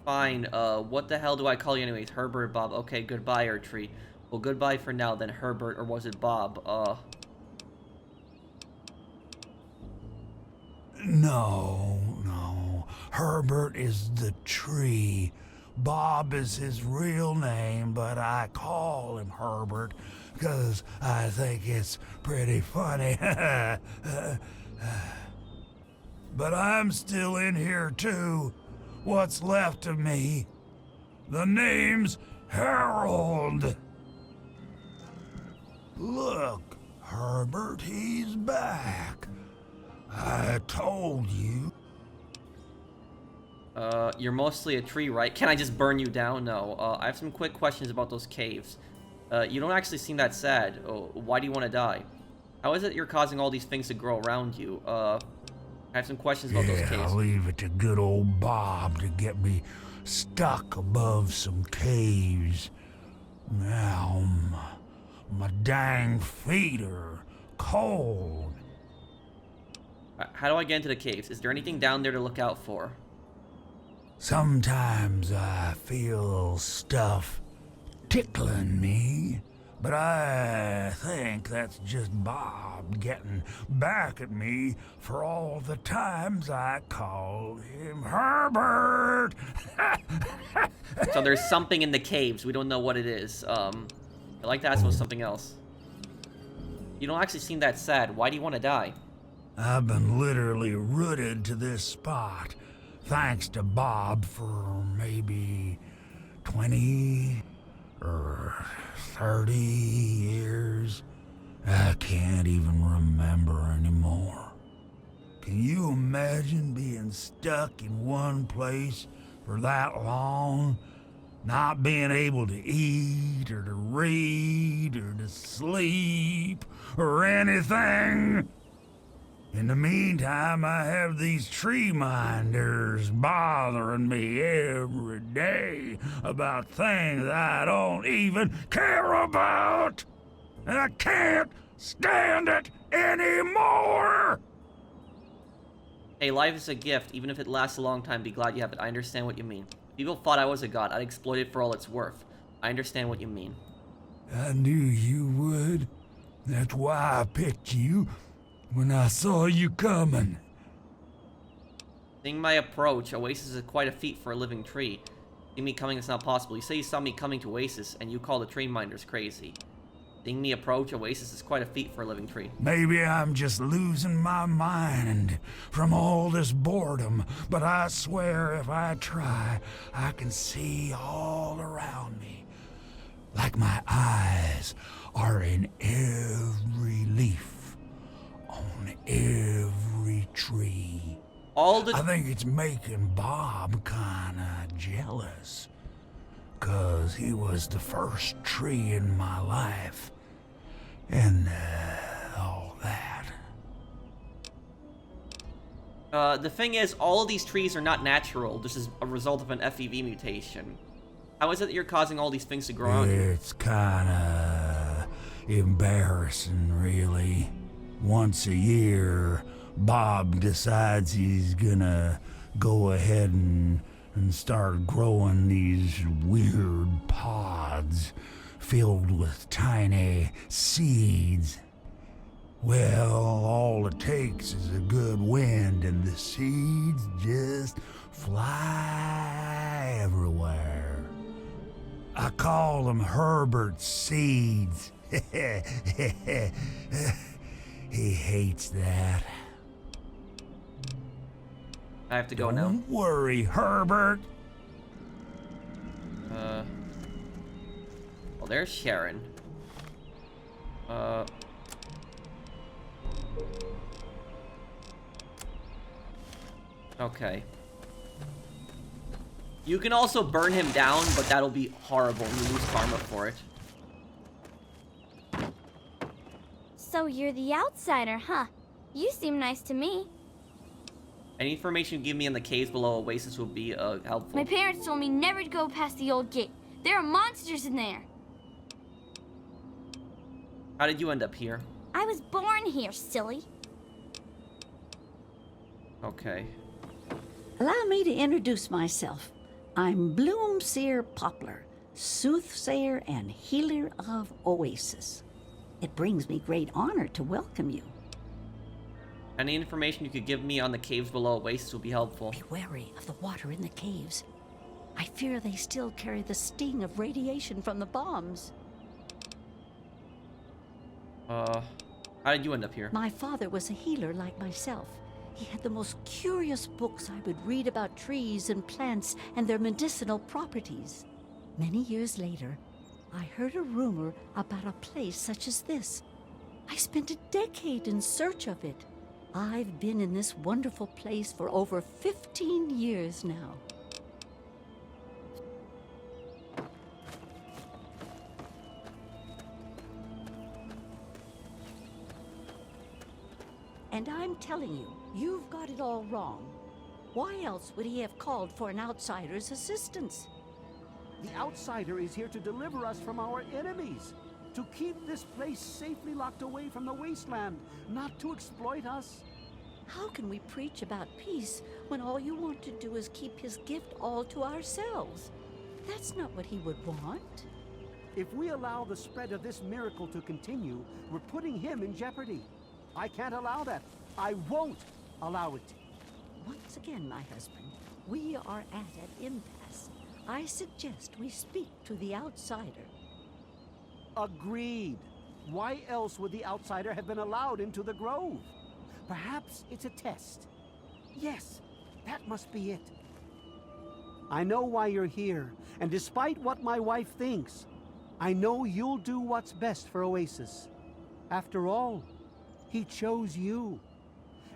Fine, what the hell do I call you anyways? Herbert or Bob? Okay, goodbye, Ertree. Well, goodbye for now then, Herbert, or was it Bob? No. Herbert is the tree. Bob is his real name, but I call him Herbert because I think it's pretty funny. But I'm still in here too. What's left of me? The name's Harold. Look, Herbert, he's back. I told you. You're mostly a tree, right? Can I just burn you down? No. I have some quick questions about those caves. You don't actually seem that sad. Why do you want to die? How is it you're causing all these things to grow around you? I have some questions about those caves. I'll leave it to good old Bob to get me stuck above some caves. Now, my dang feet are cold. How do I get into the caves? Is there anything down there to look out for? Sometimes I feel stuff tickling me, but I think that's just Bob getting back at me for all the times I called him Herbert. So there's something in the caves. We don't know what it is. I like to ask about something else. You don't actually seem that sad. Why do you want to die? I've been literally rooted to this spot, thanks to Bob, for maybe 20 or 30 years. I can't even remember anymore. Can you imagine being stuck in one place for that long? Not being able to eat, or to read, or to sleep, or anything? In the meantime, I have these tree minders bothering me every day about things I don't even care about. And I can't stand it anymore! Hey, life is a gift. Even if it lasts a long time, be glad you have it. I understand what you mean. People thought I was a god. I'd exploit it for all it's worth. I understand what you mean. I knew you would. That's why I picked you when I saw you coming. Seeing my approach, Oasis is quite a feat for a living tree. Seeing me coming is not possible. You say you saw me coming to Oasis, and you call the tree minders crazy. Seeing me approach, Oasis is quite a feat for a living tree. Maybe I'm just losing my mind from all this boredom, but I swear if I try, I can see all around me. Like my eyes are in every leaf, on every tree. I think it's making Bob kinda jealous. 'Cause he was the first tree in my life. And all that. The thing is, all of these trees are not natural. This is a result of an FEV mutation. How is it that you're causing all these things to grow on you? It's kinda embarrassing, really. Once a year, Bob decides he's gonna go ahead and start growing these weird pods filled with tiny seeds. Well, all it takes is a good wind and the seeds just fly everywhere. I call them Herbert's seeds. He hates that. I have to go now. Don't worry, Herbert. Well, there's Sharon. Okay. You can also burn him down, but that'll be horrible and you lose karma for it. So you're the outsider, huh? You seem nice to me. Any information you give me in the caves below Oasis will be helpful. My parents told me never to go past the old gate. There are monsters in there. How did you end up here? I was born here, silly. Okay. Allow me to introduce myself. I'm Bloomseer Poplar, soothsayer and healer of Oasis. It brings me great honor to welcome you. Any information you could give me on the caves below Oasis will be helpful. Be wary of the water in the caves. I fear they still carry the sting of radiation from the bombs. How did you end up here? My father was a healer like myself. He had the most curious books I would read about trees and plants and their medicinal properties. Many years later, I heard a rumor about a place such as this. I spent a decade in search of it. I've been in this wonderful place for over 15 years now. And I'm telling you, you've got it all wrong. Why else would he have called for an outsider's assistance? The outsider is here to deliver us from our enemies, to keep this place safely locked away from the wasteland, not to exploit us. How can we preach about peace when all you want to do is keep his gift all to ourselves? That's not what he would want. If we allow the spread of this miracle to continue, we're putting him in jeopardy. I can't allow that. I won't allow it. Once again, my husband, we are at an impasse. I suggest we speak to the outsider. Agreed. Why else would the outsider have been allowed into the grove? Perhaps it's a test. Yes, that must be it. I know why you're here, and despite what my wife thinks, I know you'll do what's best for Oasis. After all, he chose you.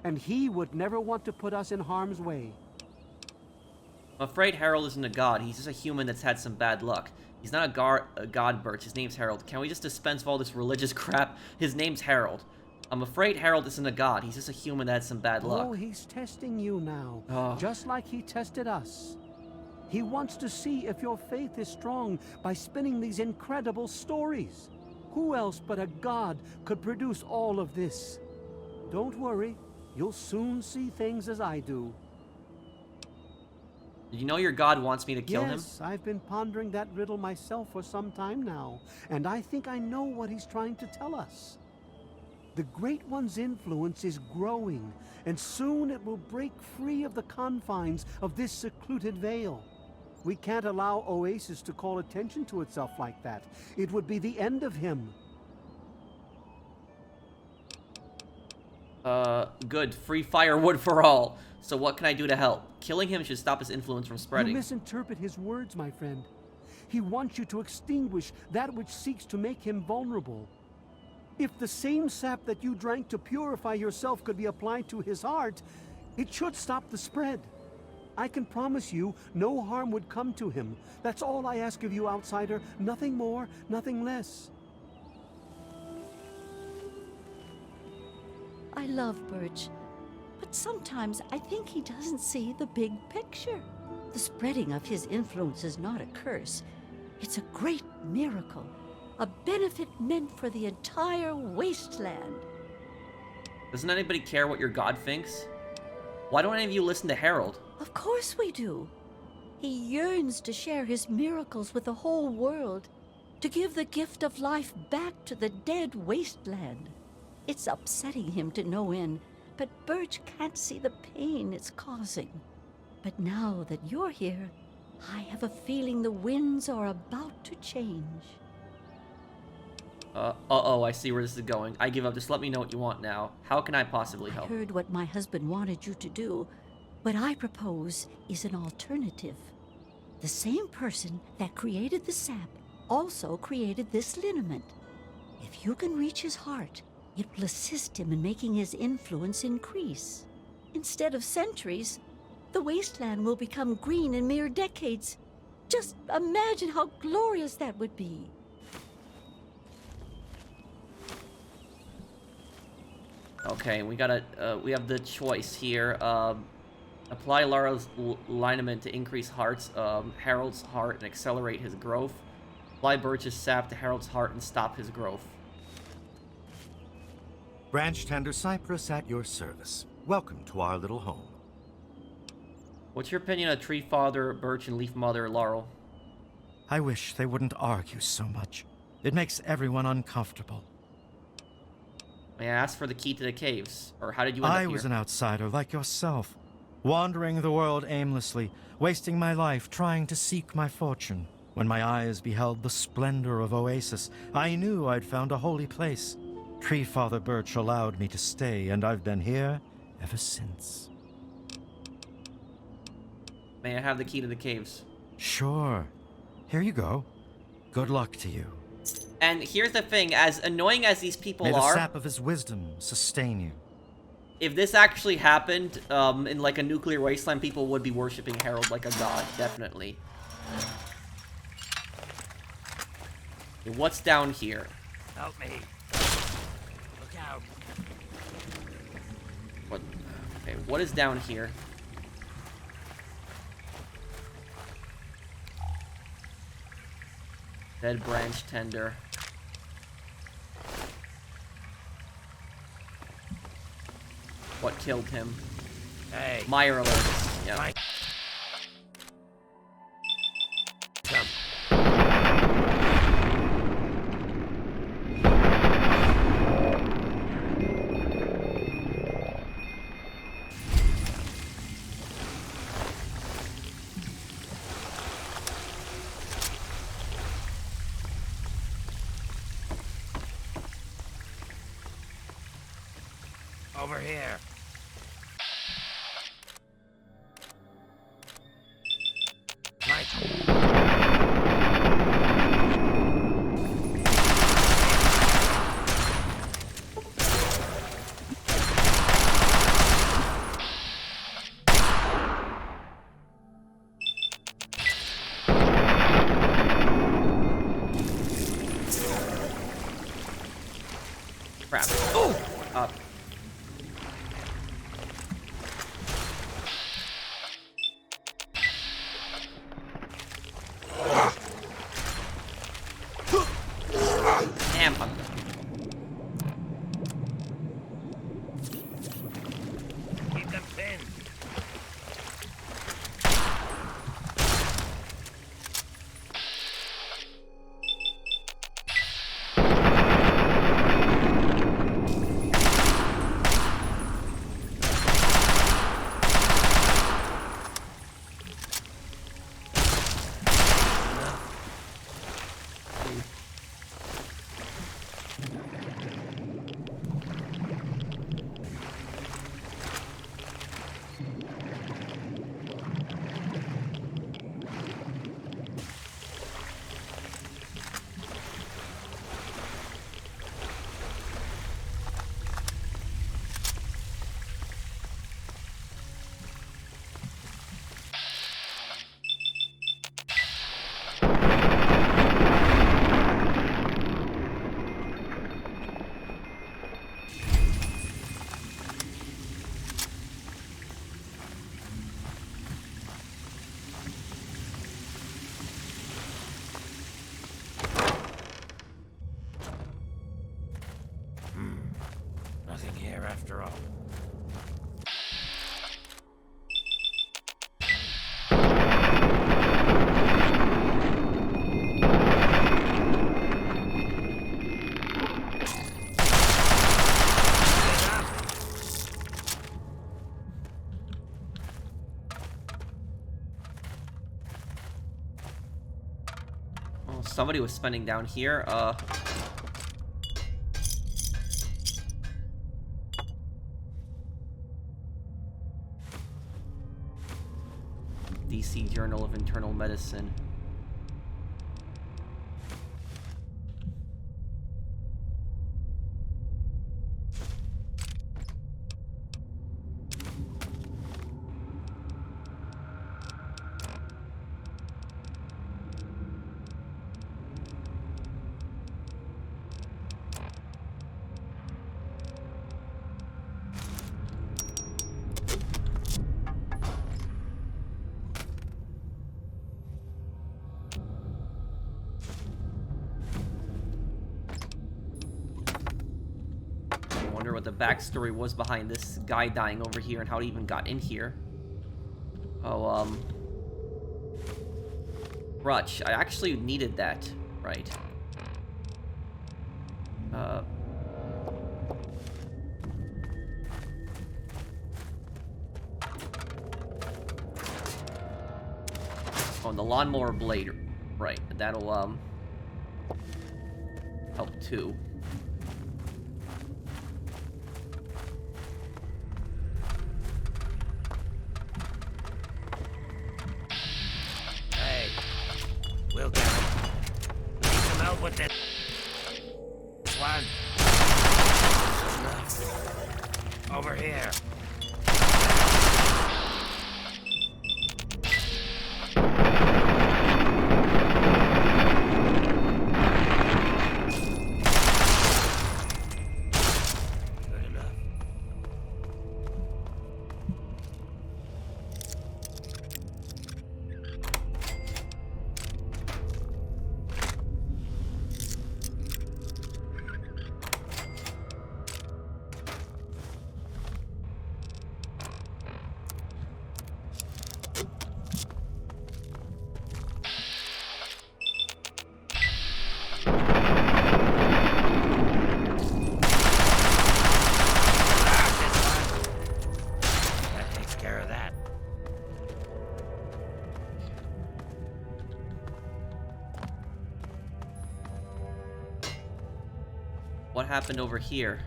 and he would never want to put us in harm's way. I'm afraid Harold isn't a god. He's just a human that's had some bad luck. He's not a god, Birch. His name's Harold. Can we just dispense with all this religious crap? His name's Harold. I'm afraid Harold isn't a god. He's just a human that had some bad luck. Oh, he's testing you now, Oh. just like he tested us. He wants to see if your faith is strong by spinning these incredible stories. Who else but a god could produce all of this? Don't worry, you'll soon see things as I do. Did you know your god wants me to kill him? Yes, I've been pondering that riddle myself for some time now, and I think I know what he's trying to tell us. The Great One's influence is growing, and soon it will break free of the confines of this secluded vale. We can't allow Oasis to call attention to itself like that. It would be the end of him. Good. Free firewood for all. So what can I do to help? Killing him should stop his influence from spreading. You misinterpret his words, my friend. He wants you to extinguish that which seeks to make him vulnerable. If the same sap that you drank to purify yourself could be applied to his heart, it should stop the spread. I can promise you no harm would come to him. That's all I ask of you, outsider. Nothing more, nothing less. I love Birch, but sometimes I think he doesn't see the big picture. The spreading of his influence is not a curse. It's a great miracle, a benefit meant for the entire wasteland. Doesn't anybody care what your god thinks? Why don't any of you listen to Harold? Of course we do. He yearns to share his miracles with the whole world, to give the gift of life back to the dead wasteland. It's upsetting him to no end, but Birch can't see the pain it's causing. But now that you're here, I have a feeling the winds are about to change. Uh-oh, I see where this is going. I give up. Just let me know what you want now. How can I possibly help? I heard what my husband wanted you to do. What I propose is an alternative. The same person that created the sap also created this liniment. If you can reach his heart, it will assist him in making his influence increase. Instead of centuries, the wasteland will become green in mere decades. Just imagine how glorious that would be. Okay, we have the choice here. Apply Lara's liniment to increase Harold's heart and accelerate his growth. Apply Birch's sap to Harold's heart and stop his growth. Branch Tender Cypress at your service. Welcome to our little home. What's your opinion of Tree Father, Birch, and Leaf Mother, Laurel? I wish they wouldn't argue so much. It makes everyone uncomfortable. May I ask for the key to the caves? Or how did you end up here? I was an outsider like yourself, wandering the world aimlessly, wasting my life trying to seek my fortune. When my eyes beheld the splendor of Oasis, I knew I'd found a holy place. Tree Father Birch allowed me to stay, and I've been here ever since. May I have the key to the caves? Sure. Here you go. Good luck to you. And here's the thing, as annoying as these people May the are, sap of his wisdom sustain you. if this actually happened in like a nuclear wasteland, people would be worshipping Harold like a god, definitely. Okay, what's down here? Help me. Look out. What? Okay, what is down here? Dead branch tender. What killed him? Hey. Meyer alerts. Yeah. Mike. Come. Over here. Somebody was spending down here. DC Journal of Internal Medicine. What the backstory was behind this guy dying over here and how he even got in here. Oh, Rutch, I actually needed that, right? Oh, and the lawnmower blade, right? That'll help too. We'll get him. Need some help with this one. Over here. Good enough. What happened over here?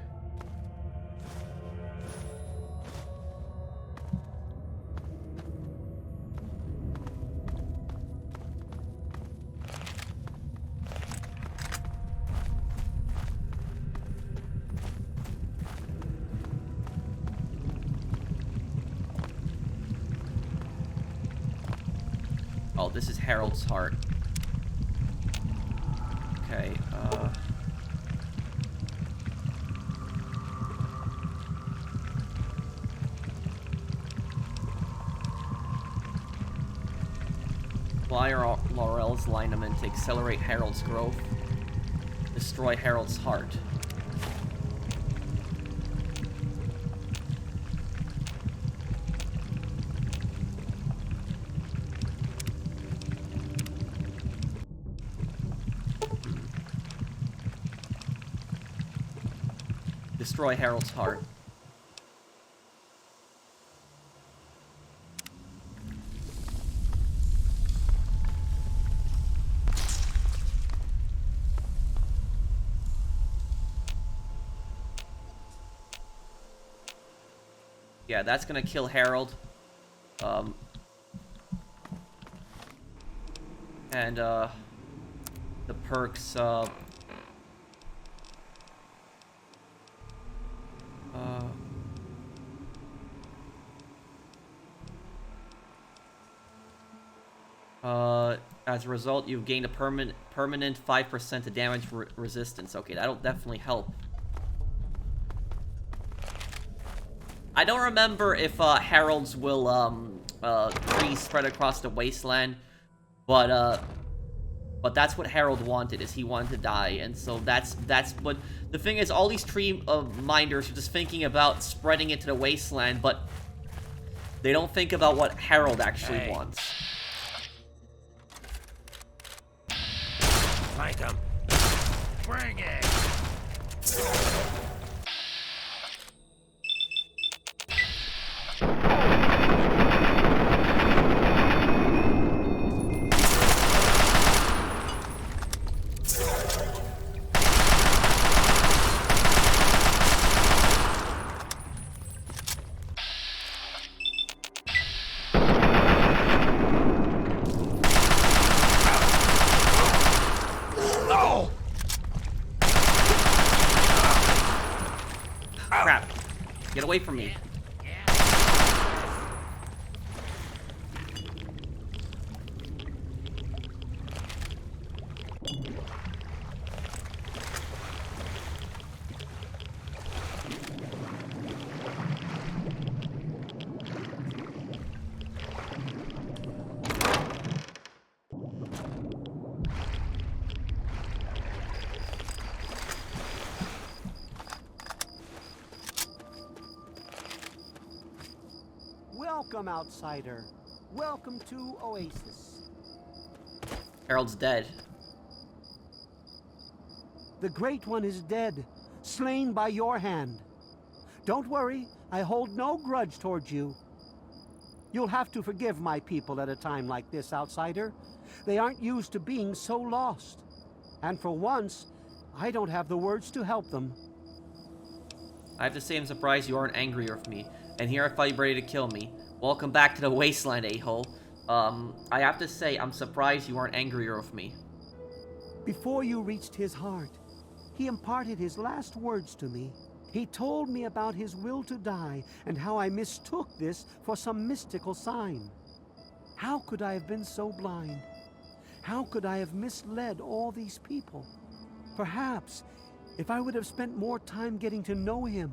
Oh, this is Harold's heart. Okay, Wire Laurel's lineament to accelerate Harold's growth. Destroy Harold's heart. Destroy Harold's heart. Yeah, that's gonna kill Harold. And the perks, as a result, you've gained a permanent 5% to damage resistance. Okay, that'll definitely help. I don't remember if Heralds will be spread across the wasteland, but But that's what Harold wanted, is he wanted to die. And so that's what... The thing is, all these tree minders are just thinking about spreading it to the wasteland, but they don't think about what Harold actually wants. Flank him. Bring it! Crap. Get away from me. Welcome, outsider. Welcome to Oasis. Harold's dead. The Great One is dead, slain by your hand. Don't worry, I hold no grudge towards you. You'll have to forgive my people at a time like this, outsider. They aren't used to being so lost. And for once, I don't have the words to help them. I have to say I'm surprised you aren't angrier with me. And here I thought you were ready to kill me. Welcome back to the wasteland, a-hole. I have to say I'm surprised you aren't angrier with me. Before you reached his heart, he imparted his last words to me. He told me about his will to die and how I mistook this for some mystical sign. How could I have been so blind? How could I have misled all these people? Perhaps, if I would have spent more time getting to know him,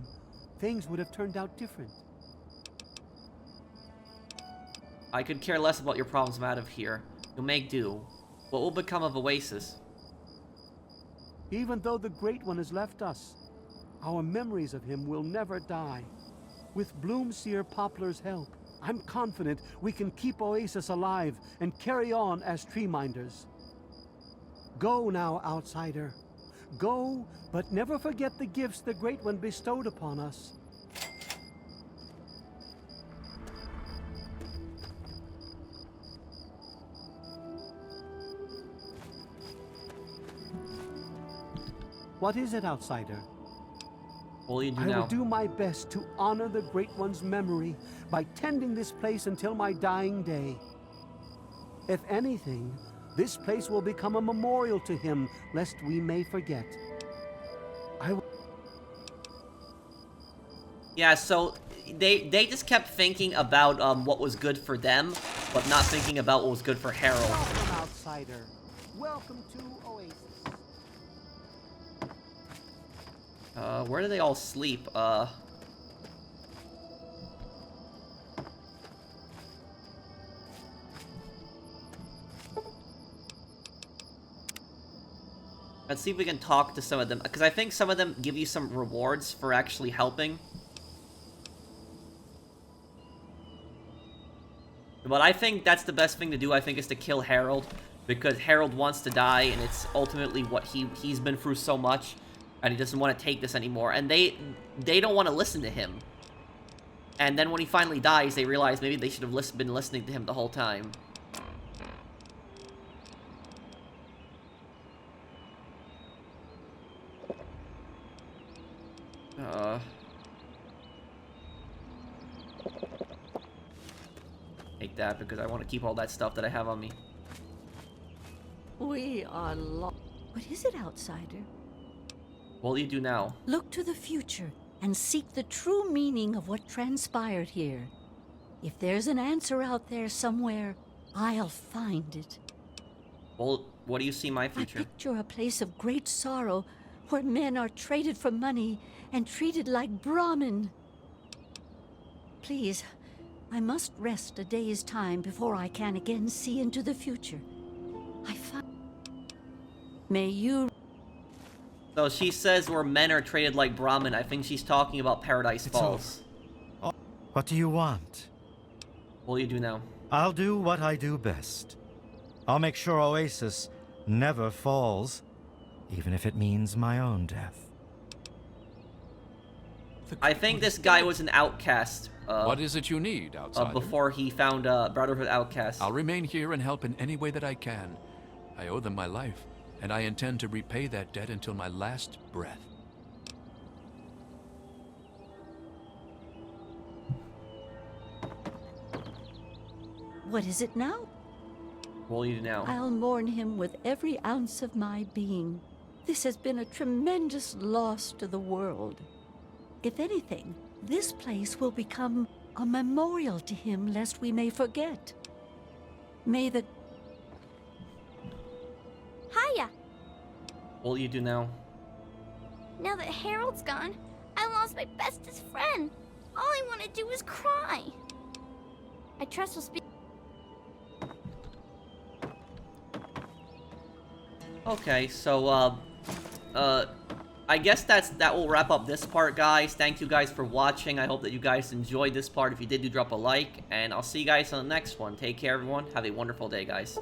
things would have turned out different. I could care less about your problems. I'm out of here. You'll make do. What will become of Oasis? Even though the Great One has left us, our memories of him will never die. With Bloomseer Poplar's help, I'm confident we can keep Oasis alive and carry on as tree minders. Go now, outsider. Go, but never forget the gifts the Great One bestowed upon us. What is it, outsider? What will you do I now? will do my best to honor the Great One's memory by tending this place until my dying day. If anything, this place will become a memorial to him, lest we may forget. Yeah, so they just kept thinking about what was good for them, but not thinking about what was good for Harold. Welcome, outsider. Welcome to Oasis. Where do they all sleep? Let's see if we can talk to some of them, because I think some of them give you some rewards for actually helping. But I think that's the best thing to do, I think, is to kill Harold, because Harold wants to die, and it's ultimately what he's been through so much, and he doesn't want to take this anymore, and they don't want to listen to him. And then when he finally dies, they realize maybe they should have been listening to him the whole time. Take that, because I want to keep all that stuff that I have on me. We are lost. What is it, outsider? What will you do now? Look to the future and seek the true meaning of what transpired here. If there's an answer out there somewhere, I'll find it. Well, what do you see in my I future? picture a place of great sorrow where men are traded for money and treated like Brahmin. Please, I must rest a day's time before I can again see into the future. May you... So she says where men are treated like Brahmin. I think she's talking about Paradise Falls. What do you want? What will you do now? I'll do what I do best. I'll make sure Oasis never falls, even if it means my own death. I think this guy was an outcast. What is it you need, outsider? Before he found Brotherhood Outcast. I'll remain here and help in any way that I can. I owe them my life, and I intend to repay that debt until my last breath. What is it now? What will you do now? I'll mourn him with every ounce of my being. This has been a tremendous loss to the world. If anything, this place will become a memorial to him, lest we may forget. May the... Hiya! What will you do now? Now that Harold's gone, I lost my bestest friend. All I want to do is cry. I trust we'll speak. Okay, so, I guess that will wrap up this part, guys. Thank you guys for watching. I hope that you guys enjoyed this part. If you did, do drop a like, and I'll see you guys on the next one. Take care, everyone. Have a wonderful day, guys.